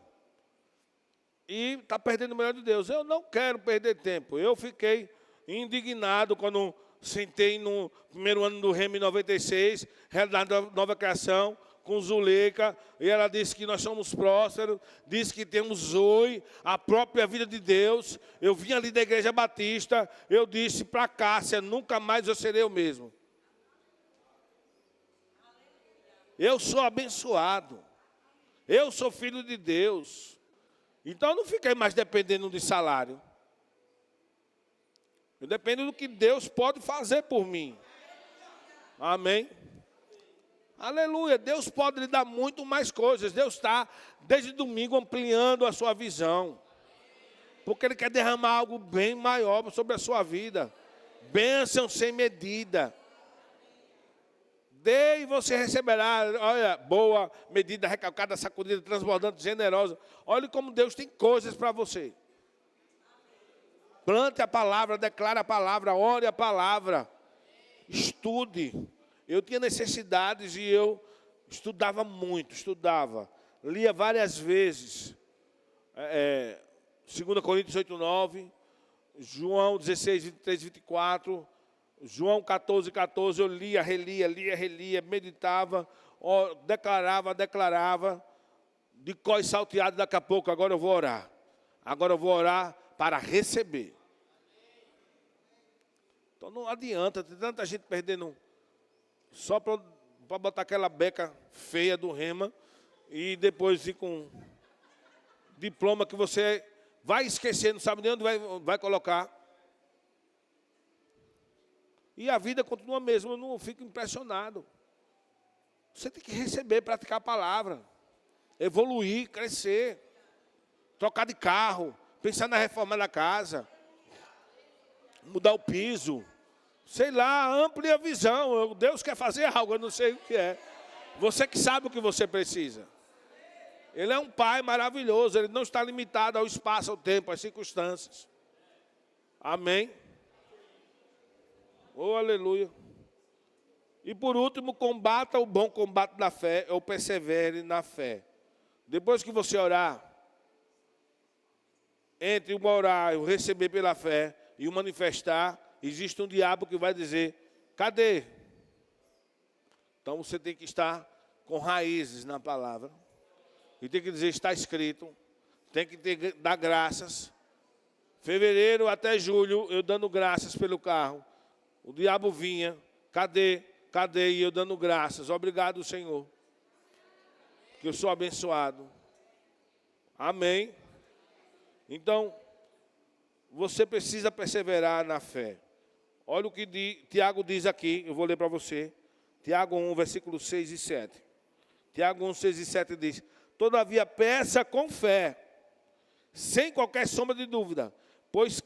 E está perdendo o melhor de Deus. Eu não quero perder tempo. Eu fiquei indignado quando sentei no primeiro ano do Rema em 96, realidade da nova criação, com Zuleika, e ela disse que nós somos prósperos, disse que temos Zoe, a própria vida de Deus. Eu vim ali da Igreja Batista, eu disse para Cássia, nunca mais eu serei o mesmo. Eu sou abençoado, eu sou filho de Deus. Então eu não fiquei mais dependendo de salário. Eu dependo do que Deus pode fazer por mim. Amém? Aleluia. Deus pode lhe dar muito mais coisas. Deus está, desde domingo, ampliando a sua visão. Porque Ele quer derramar algo bem maior sobre a sua vida. Bênção sem medida. Dê e você receberá, olha, boa, medida, recalcada, sacudida, transbordante, generosa. Olha como Deus tem coisas para você. Plante a palavra, declare a palavra, ore a palavra. Estude. Eu tinha necessidades e eu estudava muito, lia várias vezes. 2 Coríntios 8:9, João 16, 23, 24, João 14, 14, eu lia, relia, meditava, declarava, de cós salteado, daqui a pouco, agora eu vou orar. Agora eu vou orar para receber. Então não adianta, tem tanta gente perdendo só para botar aquela beca feia do Rema e depois ir com diploma que você vai esquecer, não sabe nem onde vai colocar. E a vida continua a mesma, eu não fico impressionado. Você tem que receber, praticar a palavra, evoluir, crescer, trocar de carro, pensar na reforma da casa, mudar o piso, sei lá, amplia a visão. Deus quer fazer algo, eu não sei o que é. Você que sabe o que você precisa. Ele é um Pai maravilhoso, Ele não está limitado ao espaço, ao tempo, às circunstâncias. Amém? Oh, aleluia. E por último, combata o bom combate da fé, ou persevere na fé. Depois que você orar, entre o orar e o receber pela fé e o manifestar, existe um diabo que vai dizer, cadê? Então você tem que estar com raízes na palavra. E tem que dizer, está escrito. Tem que dar graças. Fevereiro até julho, eu dando graças pelo carro. O diabo vinha, cadê? E eu dando graças. Obrigado, Senhor. Que eu sou abençoado. Amém. Então, você precisa perseverar na fé. Olha o que Tiago diz aqui, eu vou ler para você. Tiago 1, versículos 6 e 7. Tiago 1, 6 e 7 diz, todavia peça com fé, sem qualquer sombra de dúvida, pois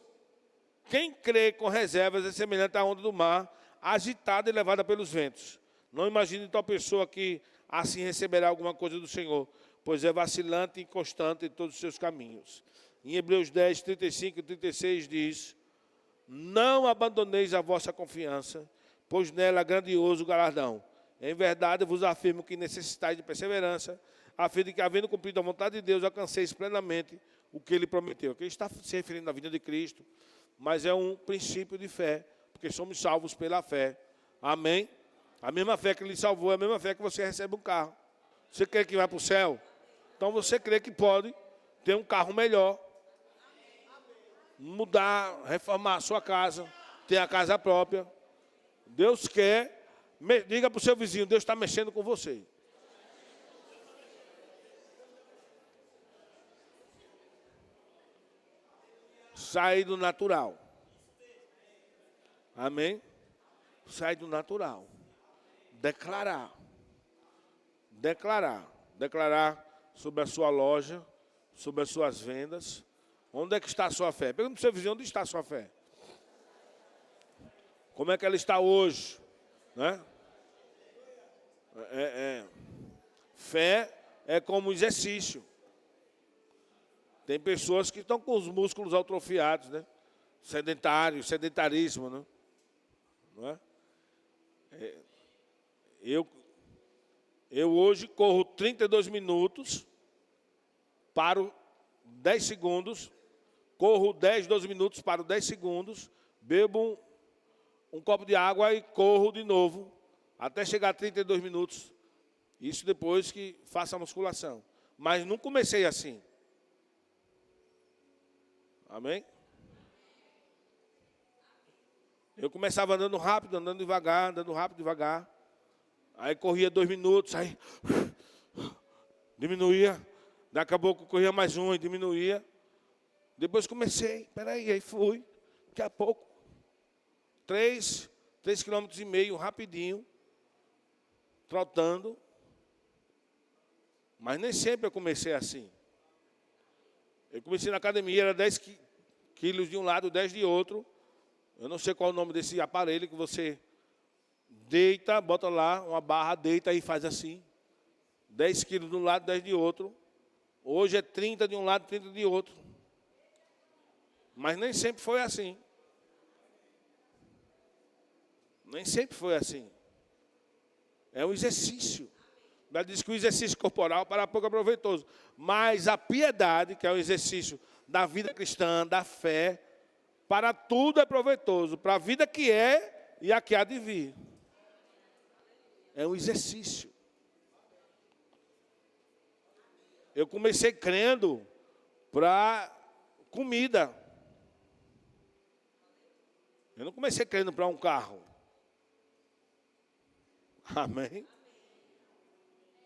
quem crê com reservas é semelhante à onda do mar, agitada e levada pelos ventos. Não imagine tal pessoa que assim receberá alguma coisa do Senhor, pois é vacilante e inconstante em todos os seus caminhos. Em Hebreus 10, 35 e 36 diz: não abandoneis a vossa confiança, pois nela é grandioso o galardão. Em verdade vos afirmo que necessitais de perseverança, a fim de que, havendo cumprido a vontade de Deus, alcanceis plenamente o que Ele prometeu. Aqui está se referindo à vida de Cristo, mas é um princípio de fé, porque somos salvos pela fé. Amém? A mesma fé que Ele salvou é a mesma fé que você recebe um carro. Você crê que vai para o céu? Então você crê que pode ter um carro melhor, mudar, reformar a sua casa, ter a casa própria. Deus quer, diga para o seu vizinho, Deus está mexendo com você. Sai do natural. Amém? Sai do natural. Declarar. Declarar. Declarar sobre a sua loja, sobre as suas vendas. Onde é que está a sua fé? Pergunta para o seu vizinho, onde está a sua fé? Como é que ela está hoje? Né? Fé é como exercício. Tem pessoas que estão com os músculos atrofiados, né? Sedentarismo, né? Não é? Eu hoje corro 32 minutos, paro 10 segundos, corro 10, 12 minutos, paro 10 segundos, bebo um copo de água e corro de novo, até chegar a 32 minutos. Isso depois que faço a musculação. Mas não comecei assim. Amém? Eu começava andando rápido, andando devagar, andando rápido, devagar. Aí corria 2 minutos, aí diminuía. Daqui a pouco corria mais um e diminuía. Depois comecei, aí fui. Daqui a pouco, 3,5 km, rapidinho, trotando. Mas nem sempre eu comecei assim. Eu comecei na academia, era 10 quilos de um lado, 10 de outro. Eu não sei qual é o nome desse aparelho que você deita, bota lá uma barra, deita e faz assim. 10 quilos de um lado, 10 de outro. Hoje é 30 de um lado, 30 de outro. Mas nem sempre foi assim. Nem sempre foi assim. É um exercício. Ela diz que o exercício corporal para pouco é proveitoso. Mas a piedade, que é o exercício da vida cristã, da fé, para tudo é proveitoso. Para a vida que é e a que há de vir. É um exercício. Eu comecei crendo para comida. Eu não comecei crendo para um carro. Amém?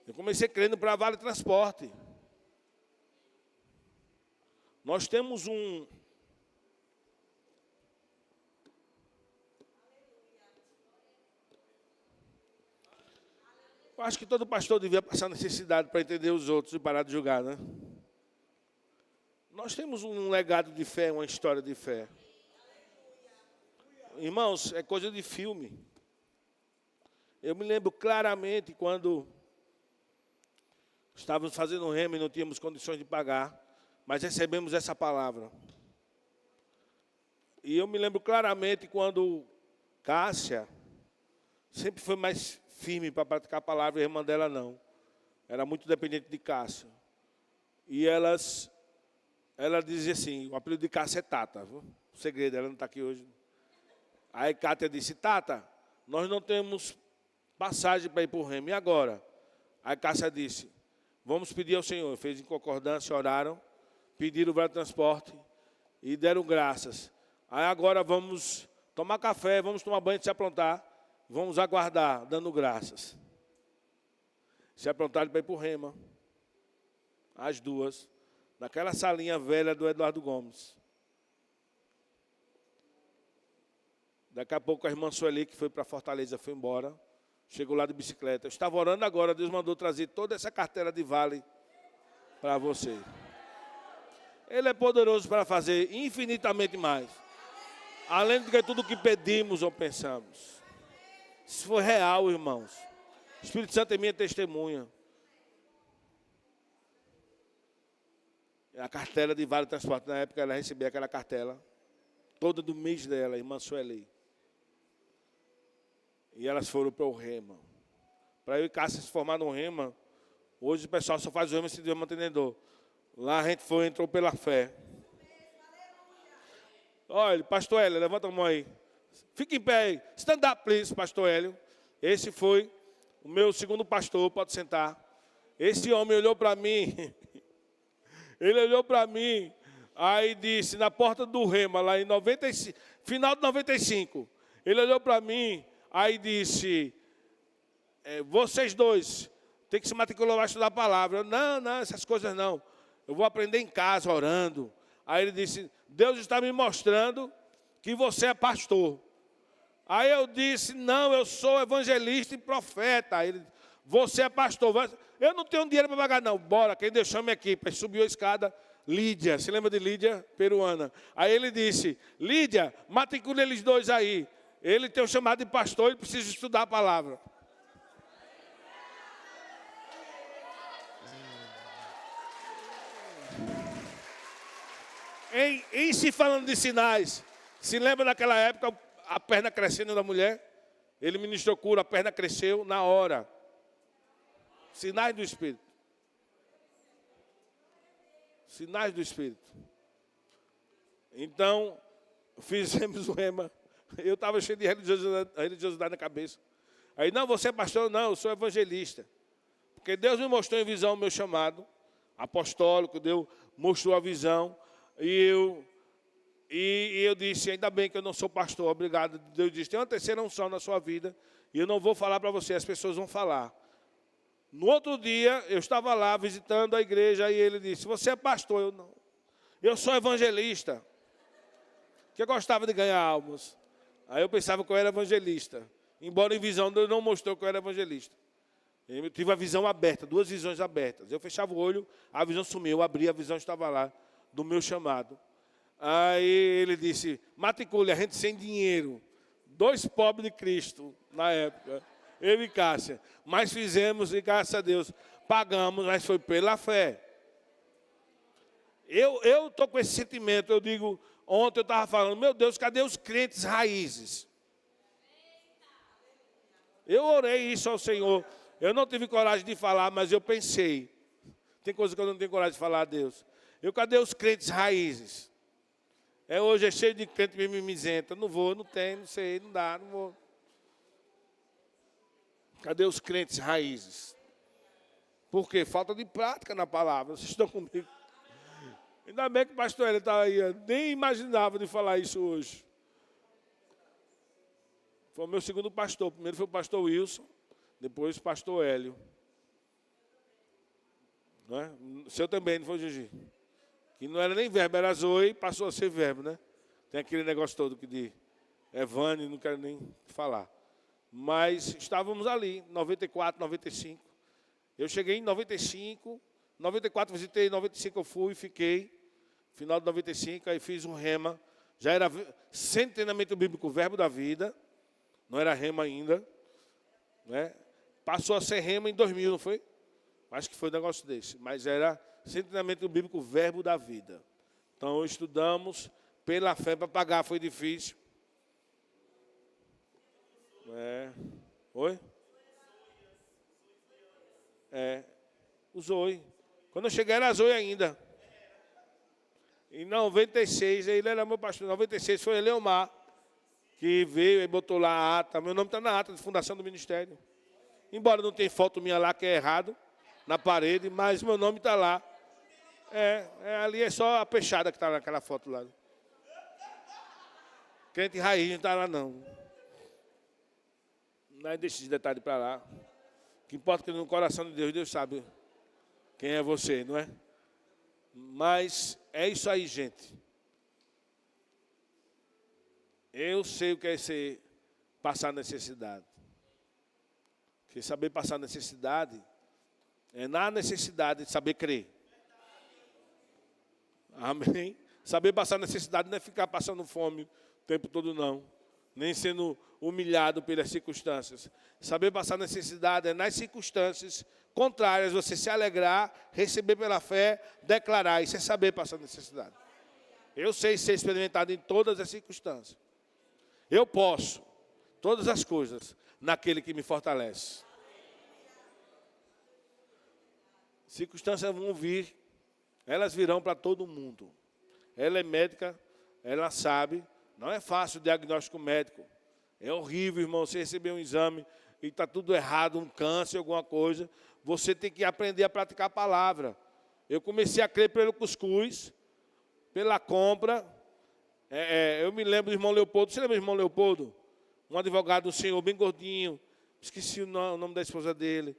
Eu comecei crendo para vale transporte. Nós temos um... Eu acho que todo pastor devia passar necessidade para entender os outros e parar de julgar, né? Nós temos um legado de fé, uma história de fé. Irmãos, é coisa de filme. Eu me lembro claramente quando estávamos fazendo um remo e não tínhamos condições de pagar, mas recebemos essa palavra. E eu me lembro claramente quando Cássia sempre foi mais firme para praticar a palavra, e a irmã dela não. Era muito dependente de Cássia. E ela dizia assim, o apelido de Cássia é Tata, viu? O segredo, ela não está aqui hoje. Aí Cátia disse, Tata, nós não temos passagem para ir para o remo, e agora? Aí Cássia disse, vamos pedir ao Senhor. Fez em concordância, oraram, pediram o transporte e deram graças. Aí agora vamos tomar café, vamos tomar banho, se aprontar, vamos aguardar, dando graças. Se aprontaram para ir para o rema, as duas, naquela salinha velha do Eduardo Gomes. Daqui a pouco a irmã Sueli, que foi para Fortaleza, foi embora. Chegou lá de bicicleta. Eu estava orando agora, Deus mandou trazer toda essa carteira de vale para você. Ele é poderoso para fazer infinitamente mais. Além de tudo que pedimos ou pensamos. Isso foi real, irmãos. O Espírito Santo é minha testemunha. a cartela de Vale Transporte. Na época ela recebia aquela cartela, toda do mês dela, irmã Sueli. E elas foram para o Rema. Para eu e Cássia se formar no Rema, hoje o pessoal só faz o Rema se Deus mantenedor. Lá a gente entrou pela fé. Olha, pastor Hélio, levanta a mão aí. Fique em pé aí. Stand up, please, pastor Hélio. Esse foi o meu segundo pastor, pode sentar. Esse homem olhou para mim. Ele olhou para mim, aí disse, na porta do Rema, lá em 95, final de 95. Ele olhou para mim, aí disse, vocês dois tem que se matricular para estudar a palavra. Eu, não, essas coisas não. Eu vou aprender em casa, orando. Aí ele disse, Deus está me mostrando que você é pastor. Aí eu disse, não, eu sou evangelista e profeta. Aí ele, você é pastor. Eu não tenho dinheiro para pagar, não. Bora, quem deixou minha equipe? Aí subiu a escada, Lídia. Se lembra de Lídia? Peruana. Aí ele disse, Lídia, matricule eles dois aí. Ele tem o chamado de pastor, ele precisa estudar a palavra. Em se falando de sinais, se lembra naquela época, a perna crescendo da mulher? Ele ministrou cura, a perna cresceu na hora. Sinais do Espírito. Sinais do Espírito. Então, fizemos o Rema. Eu estava cheio de religiosidade na cabeça. Aí, não, você é pastor? Não, eu sou evangelista. Porque Deus me mostrou em visão o meu chamado apostólico, Deus mostrou a visão. E eu disse, ainda bem que eu não sou pastor, obrigado. Deus disse, tem uma terceira unção na sua vida, e eu não vou falar para você, as pessoas vão falar. No outro dia, eu estava lá visitando a igreja, e ele disse, você é pastor? Eu não. Eu sou evangelista. Que eu gostava de ganhar almas. Aí eu pensava que eu era evangelista. Embora em visão Deus não mostrou que eu era evangelista. Eu tive a visão aberta, 2 visões abertas. Eu fechava o olho, a visão sumiu, eu abri, a visão estava lá, do meu chamado. Aí ele disse, matricule, a gente sem dinheiro. 2 pobres de Cristo, na época. Eu e Cássia. Mas fizemos, e graças a Deus, pagamos, mas foi pela fé. Eu estou com esse sentimento, eu digo, ontem eu estava falando, meu Deus, cadê os crentes raízes? Eu orei isso ao Senhor. Eu não tive coragem de falar, mas eu pensei. Tem coisa que eu não tenho coragem de falar a Deus. Cadê os crentes raízes? Hoje é cheio de crente mimizenta. Não vou, não tenho, não sei, não dá, não vou. Cadê os crentes raízes? Por quê? Falta de prática na palavra. Vocês estão comigo? Ainda bem que o pastor Hélio está aí. Nem imaginava de falar isso hoje. Foi o meu segundo pastor. Primeiro foi o pastor Wilson, depois o pastor Hélio. Não é? O seu também, não foi, Gigi? Que não era nem verbo, era Zoe, passou a ser verbo, né? Tem aquele negócio todo que de Evane, não quero nem falar. Mas estávamos ali, 94, 95. Eu cheguei em 95, 94 visitei, 95 eu fui e fiquei. Final de 95, aí fiz um Rema. Já era sem treinamento bíblico, verbo da vida. Não era Rema ainda. Né? Passou a ser Rema em 2000, não foi? Acho que foi um negócio desse. Mas era sem treinamento bíblico, verbo da vida. Então, estudamos pela fé para pagar. Foi difícil. Oi? O Zoe. Quando eu cheguei era Zoe ainda. Em 96, ele era meu pastor. Em 96 foi Eleomar, que veio e botou lá a ata. Meu nome está na ata de fundação do ministério. Embora não tenha foto minha lá, que é errado, na parede, mas meu nome está lá. Ali é só a peixada que está naquela foto lá. Crente raiz não está lá, não. Não deixa esse detalhe para lá. O que importa é que no coração de Deus, Deus sabe quem é você, não é? Mas é isso aí, gente. Eu sei o que é ser passar necessidade. Porque saber passar necessidade é na necessidade de saber crer. Amém? Saber passar necessidade não é ficar passando fome o tempo todo, não. Nem sendo humilhado pelas circunstâncias. Saber passar necessidade é nas circunstâncias contrárias, você se alegrar, receber pela fé, declarar. Isso é saber passar necessidade. Eu sei ser experimentado em todas as circunstâncias. Eu posso todas as coisas naquele que me fortalece. Circunstâncias vão vir, elas virão para todo mundo. Ela é médica, ela sabe. Não é fácil o diagnóstico médico. É horrível, irmão, você receber um exame e está tudo errado, um câncer, alguma coisa. Você tem que aprender a praticar a palavra. Eu comecei a crer pelo cuscuz, pela compra. Eu me lembro do irmão Leopoldo. Você lembra do irmão Leopoldo? Um advogado do Senhor, bem gordinho. Esqueci o nome da esposa dele.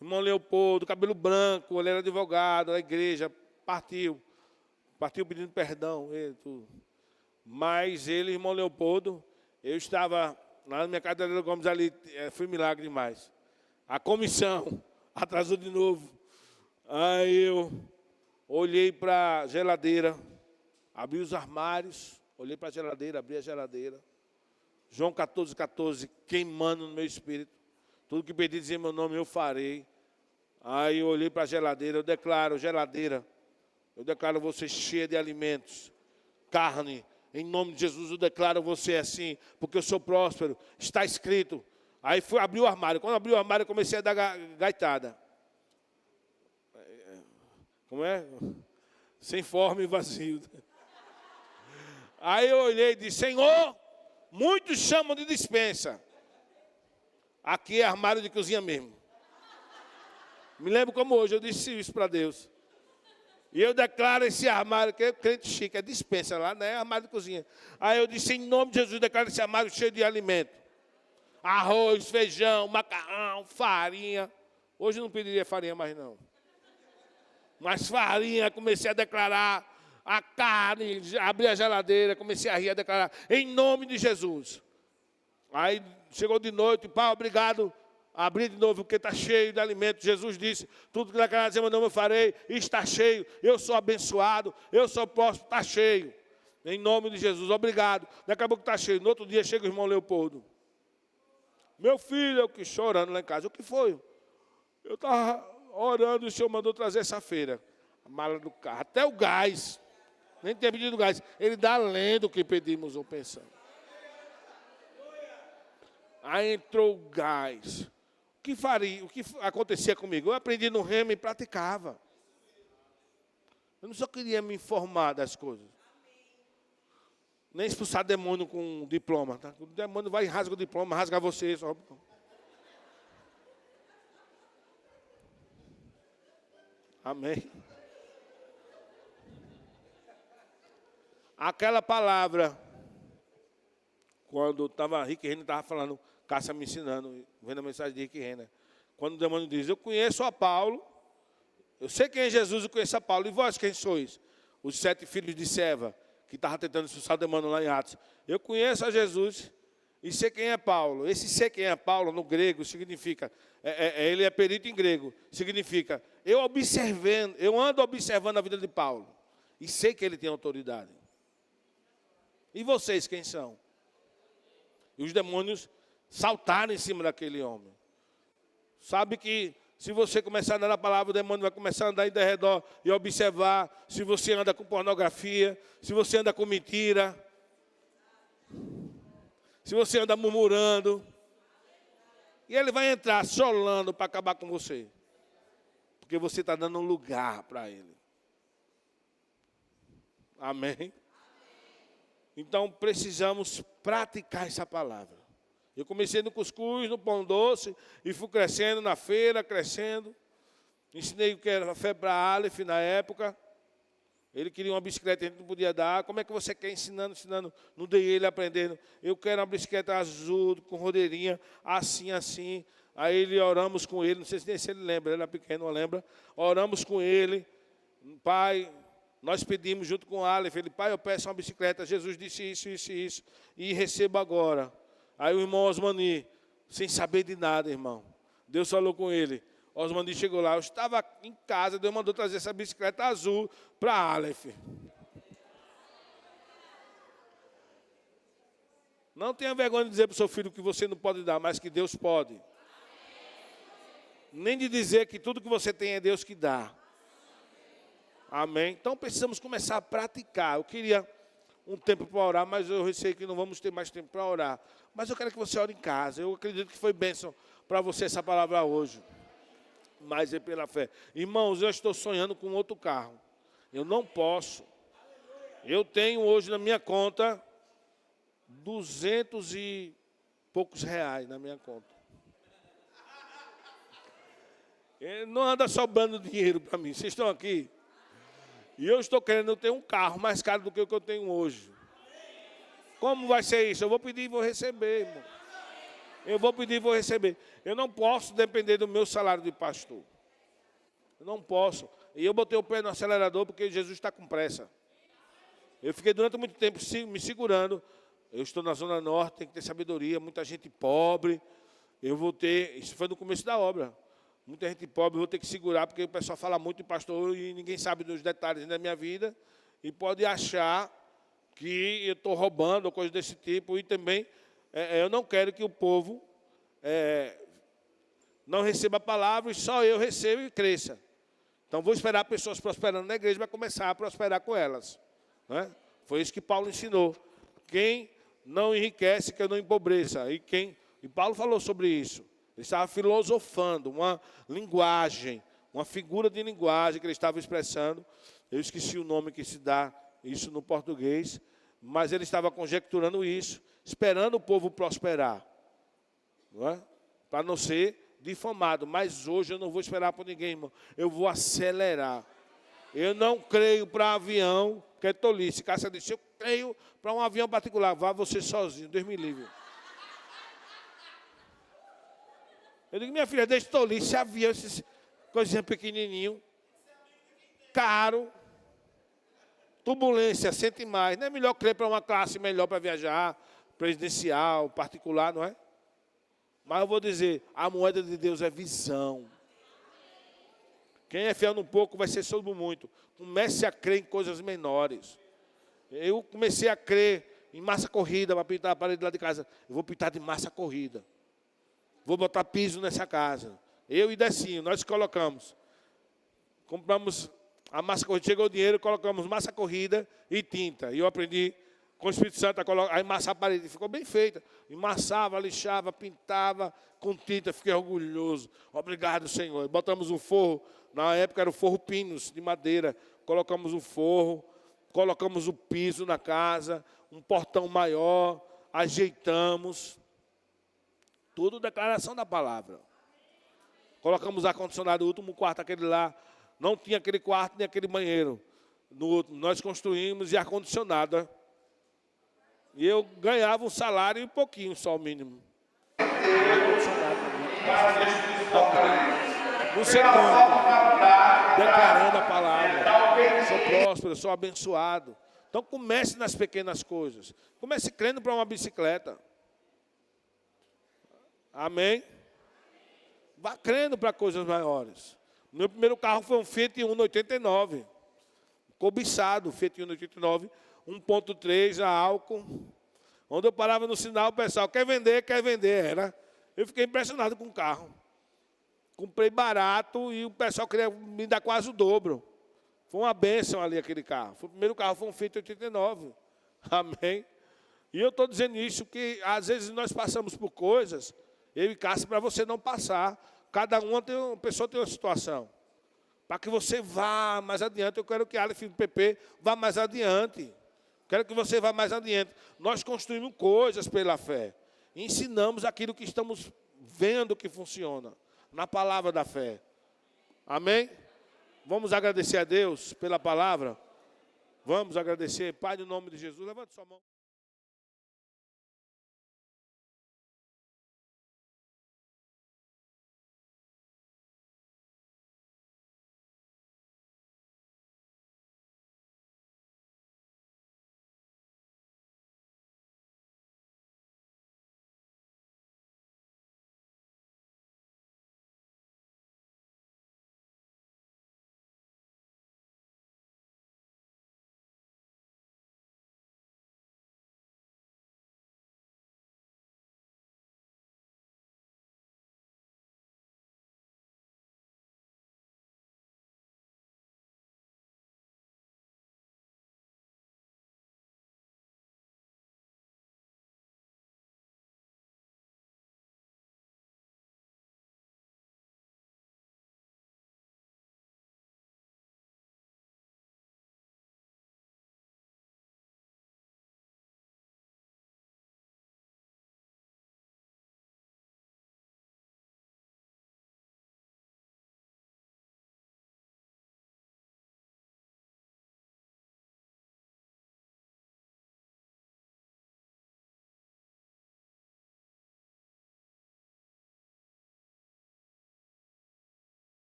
Irmão Leopoldo, cabelo branco, ele era advogado da igreja, partiu pedindo perdão. Mas ele, irmão Leopoldo, eu estava lá na minha casa da Gomes ali, foi milagre demais. A comissão atrasou de novo. Aí eu olhei para a geladeira, abri os armários, olhei para a geladeira, abri a geladeira. João 14,14, queimando no meu espírito. Tudo que pedi dizer meu nome, eu farei. Aí eu olhei para a geladeira, eu declaro, geladeira, eu declaro você cheia de alimentos, carne. Em nome de Jesus, eu declaro você assim, porque eu sou próspero. Está escrito. Aí fui abrir o armário. Quando abri o armário, eu comecei a dar gaitada. Como é? Sem forma e vazio. Aí eu olhei e disse, Senhor, muitos chamam de despensa. Aqui é armário de cozinha mesmo. Me lembro como hoje, eu disse isso para Deus. E eu declaro esse armário, que é crente chique, é dispensa lá, não é armário de cozinha. Aí eu disse, em nome de Jesus, declaro esse armário cheio de alimento. Arroz, feijão, macarrão, farinha. Hoje eu não pediria farinha mais não. Mas farinha, comecei a declarar a carne, abri a geladeira, comecei a rir, a declarar, em nome de Jesus. Aí chegou de noite, pai, obrigado. Abri de novo, porque está cheio de alimento. Jesus disse, tudo que naquela semana eu farei, está cheio. Eu sou abençoado, eu sou próspero, está cheio. Em nome de Jesus, obrigado. Daqui a pouco está cheio. No outro dia chega o irmão Leopoldo. Meu filho, eu que chorando lá em casa. O que foi? Eu estava orando e o Senhor mandou trazer essa feira. A mala do carro, até o gás. Nem tinha pedido gás. Ele dá além do que pedimos ou pensamos. Aí entrou o gás. O que acontecia comigo? Eu aprendi no remo e praticava. Eu não só queria me informar das coisas. Nem expulsar demônio com diploma. Tá? O demônio vai e rasga o diploma, rasga você. Só. Amém. Aquela palavra, quando Rick Renner estava falando, Cássia me ensinando, vendo a mensagem de Rick Renner. Quando o demônio diz, eu conheço a Paulo, eu sei quem é Jesus, eu conheço a Paulo. E vós quem sois? Os 7 filhos de Seva, que estavam tentando expulsar o demônio lá em Atos. Eu conheço a Jesus e sei quem é Paulo. Esse sei quem é Paulo, no grego, significa, ele é perito em grego, significa, eu ando observando a vida de Paulo. E sei que ele tem autoridade. E vocês quem são? E os demônios saltaram em cima daquele homem. Sabe que se você começar a andar na palavra, o demônio vai começar a andar em redor e observar se você anda com pornografia, se você anda com mentira, se você anda murmurando. E ele vai entrar solando para acabar com você. Porque você está dando um lugar para ele. Amém? Então precisamos praticar essa palavra. Eu comecei no cuscuz, no pão doce, e fui crescendo na feira, crescendo. Ensinei o que era fé para Aleph na época. Ele queria uma bicicleta, a gente não podia dar. Como é que você quer ensinando? Não dei ele aprendendo. Eu quero uma bicicleta azul, com rodeirinha, assim, assim. Aí oramos com ele, não sei se ele lembra, ele era pequeno, não lembra. Oramos com ele. Pai, nós pedimos junto com o Aleph. Ele, pai, eu peço uma bicicleta. Jesus disse isso, isso e isso. E recebo agora. Aí o irmão Osmani, sem saber de nada, irmão. Deus falou com ele. Osmani chegou lá, eu estava em casa, Deus mandou trazer essa bicicleta azul para Aleph. Não tenha vergonha de dizer para o seu filho que você não pode dar, mas que Deus pode. nem de dizer que tudo que você tem é Deus que dá. Amém? Então precisamos começar a praticar. Eu queria um tempo para orar, mas eu sei que não vamos ter mais tempo para orar. Mas eu quero que você ore em casa. Eu acredito que foi bênção para você essa palavra hoje. Mas é pela fé. Irmãos, eu estou sonhando com outro carro. Eu não posso. Eu tenho hoje na minha conta 200 e poucos reais na minha conta. Não anda sobrando dinheiro para mim. Vocês estão aqui? E eu estou querendo ter um carro mais caro do que o que eu tenho hoje. Como vai ser isso? Eu vou pedir e vou receber, irmão. Eu vou pedir e vou receber. Eu não posso depender do meu salário de pastor. Eu não posso. E eu botei o pé no acelerador porque Jesus está com pressa. Eu fiquei durante muito tempo me segurando. Eu estou na Zona Norte, tem que ter sabedoria, muita gente pobre. Eu vou ter, isso foi no começo da obra. Muita gente pobre, eu vou ter que segurar, porque o pessoal fala muito de pastor e ninguém sabe dos detalhes da minha vida. E pode achar que eu estou roubando ou coisa desse tipo. E também, eu não quero que o povo não receba a palavra e só eu recebo e cresça. Então, vou esperar pessoas prosperando na igreja para começar a prosperar com elas. Né? Foi isso que Paulo ensinou. Quem não enriquece, que eu não empobreça. E Paulo falou sobre isso. Ele estava filosofando, uma linguagem, uma figura de linguagem que ele estava expressando. Eu esqueci o nome que se dá isso no português, mas ele estava conjecturando isso, esperando o povo prosperar, não é? Para não ser difamado. Mas hoje eu não vou esperar por ninguém, irmão. Eu vou acelerar. Eu não creio para avião, que é tolice. Cássia disse, eu creio para um avião particular. Vá você sozinho, Deus me livre. Eu digo, minha filha, deixa tolice, esse avião, esse coisinha pequenininho, caro, turbulência, sente mais. Não é melhor crer para uma classe melhor para viajar, presidencial, particular, não é? Mas eu vou dizer, a moeda de Deus é visão. Quem é fiel no pouco vai ser sobre muito. Comece a crer em coisas menores. Eu comecei a crer em massa corrida para pintar a parede lá de casa. Eu vou pintar de massa corrida. Vou botar piso nessa casa. Eu e Decinho, nós colocamos. Compramos a massa corrida, chegou o dinheiro, colocamos massa corrida e tinta. E eu aprendi com o Espírito Santo a emassar a parede. Ficou bem feita. Emassava, lixava, pintava com tinta. Fiquei orgulhoso. Obrigado, Senhor. Botamos um forro. Na época era o forro Pinos, de madeira. Colocamos o forro, colocamos o piso na casa, um portão maior, ajeitamos. Tudo declaração da palavra. Colocamos ar-condicionado no último quarto, aquele lá. Não tinha aquele quarto nem aquele banheiro. Nós construímos e ar-condicionado. E eu ganhava um salário e um pouquinho, só o mínimo. No setor, declarando a palavra. Sou próspero, sou abençoado. Então comece nas pequenas coisas. Comece crendo para uma bicicleta. Amém? Vá crendo para coisas maiores. Meu primeiro carro foi um Fiat Uno 89. Cobiçado, Fiat Uno 89. 1.3 a álcool. Onde eu parava no sinal, o pessoal quer vender, era. Eu fiquei impressionado com o carro. Comprei barato e o pessoal queria me dar quase o dobro. Foi uma bênção ali aquele carro. O primeiro carro foi um Fiat 89. Amém? E eu estou dizendo isso que às vezes nós passamos por coisas, eu e Cássia, para você não passar. Cada uma pessoa tem uma situação. Para que você vá mais adiante. Eu quero que Aleph e PP vá mais adiante. Quero que você vá mais adiante. Nós construímos coisas pela fé. Ensinamos aquilo que estamos vendo que funciona. Na palavra da fé. Amém? Vamos agradecer a Deus pela palavra? Vamos agradecer. Pai, no nome de Jesus, levante sua mão.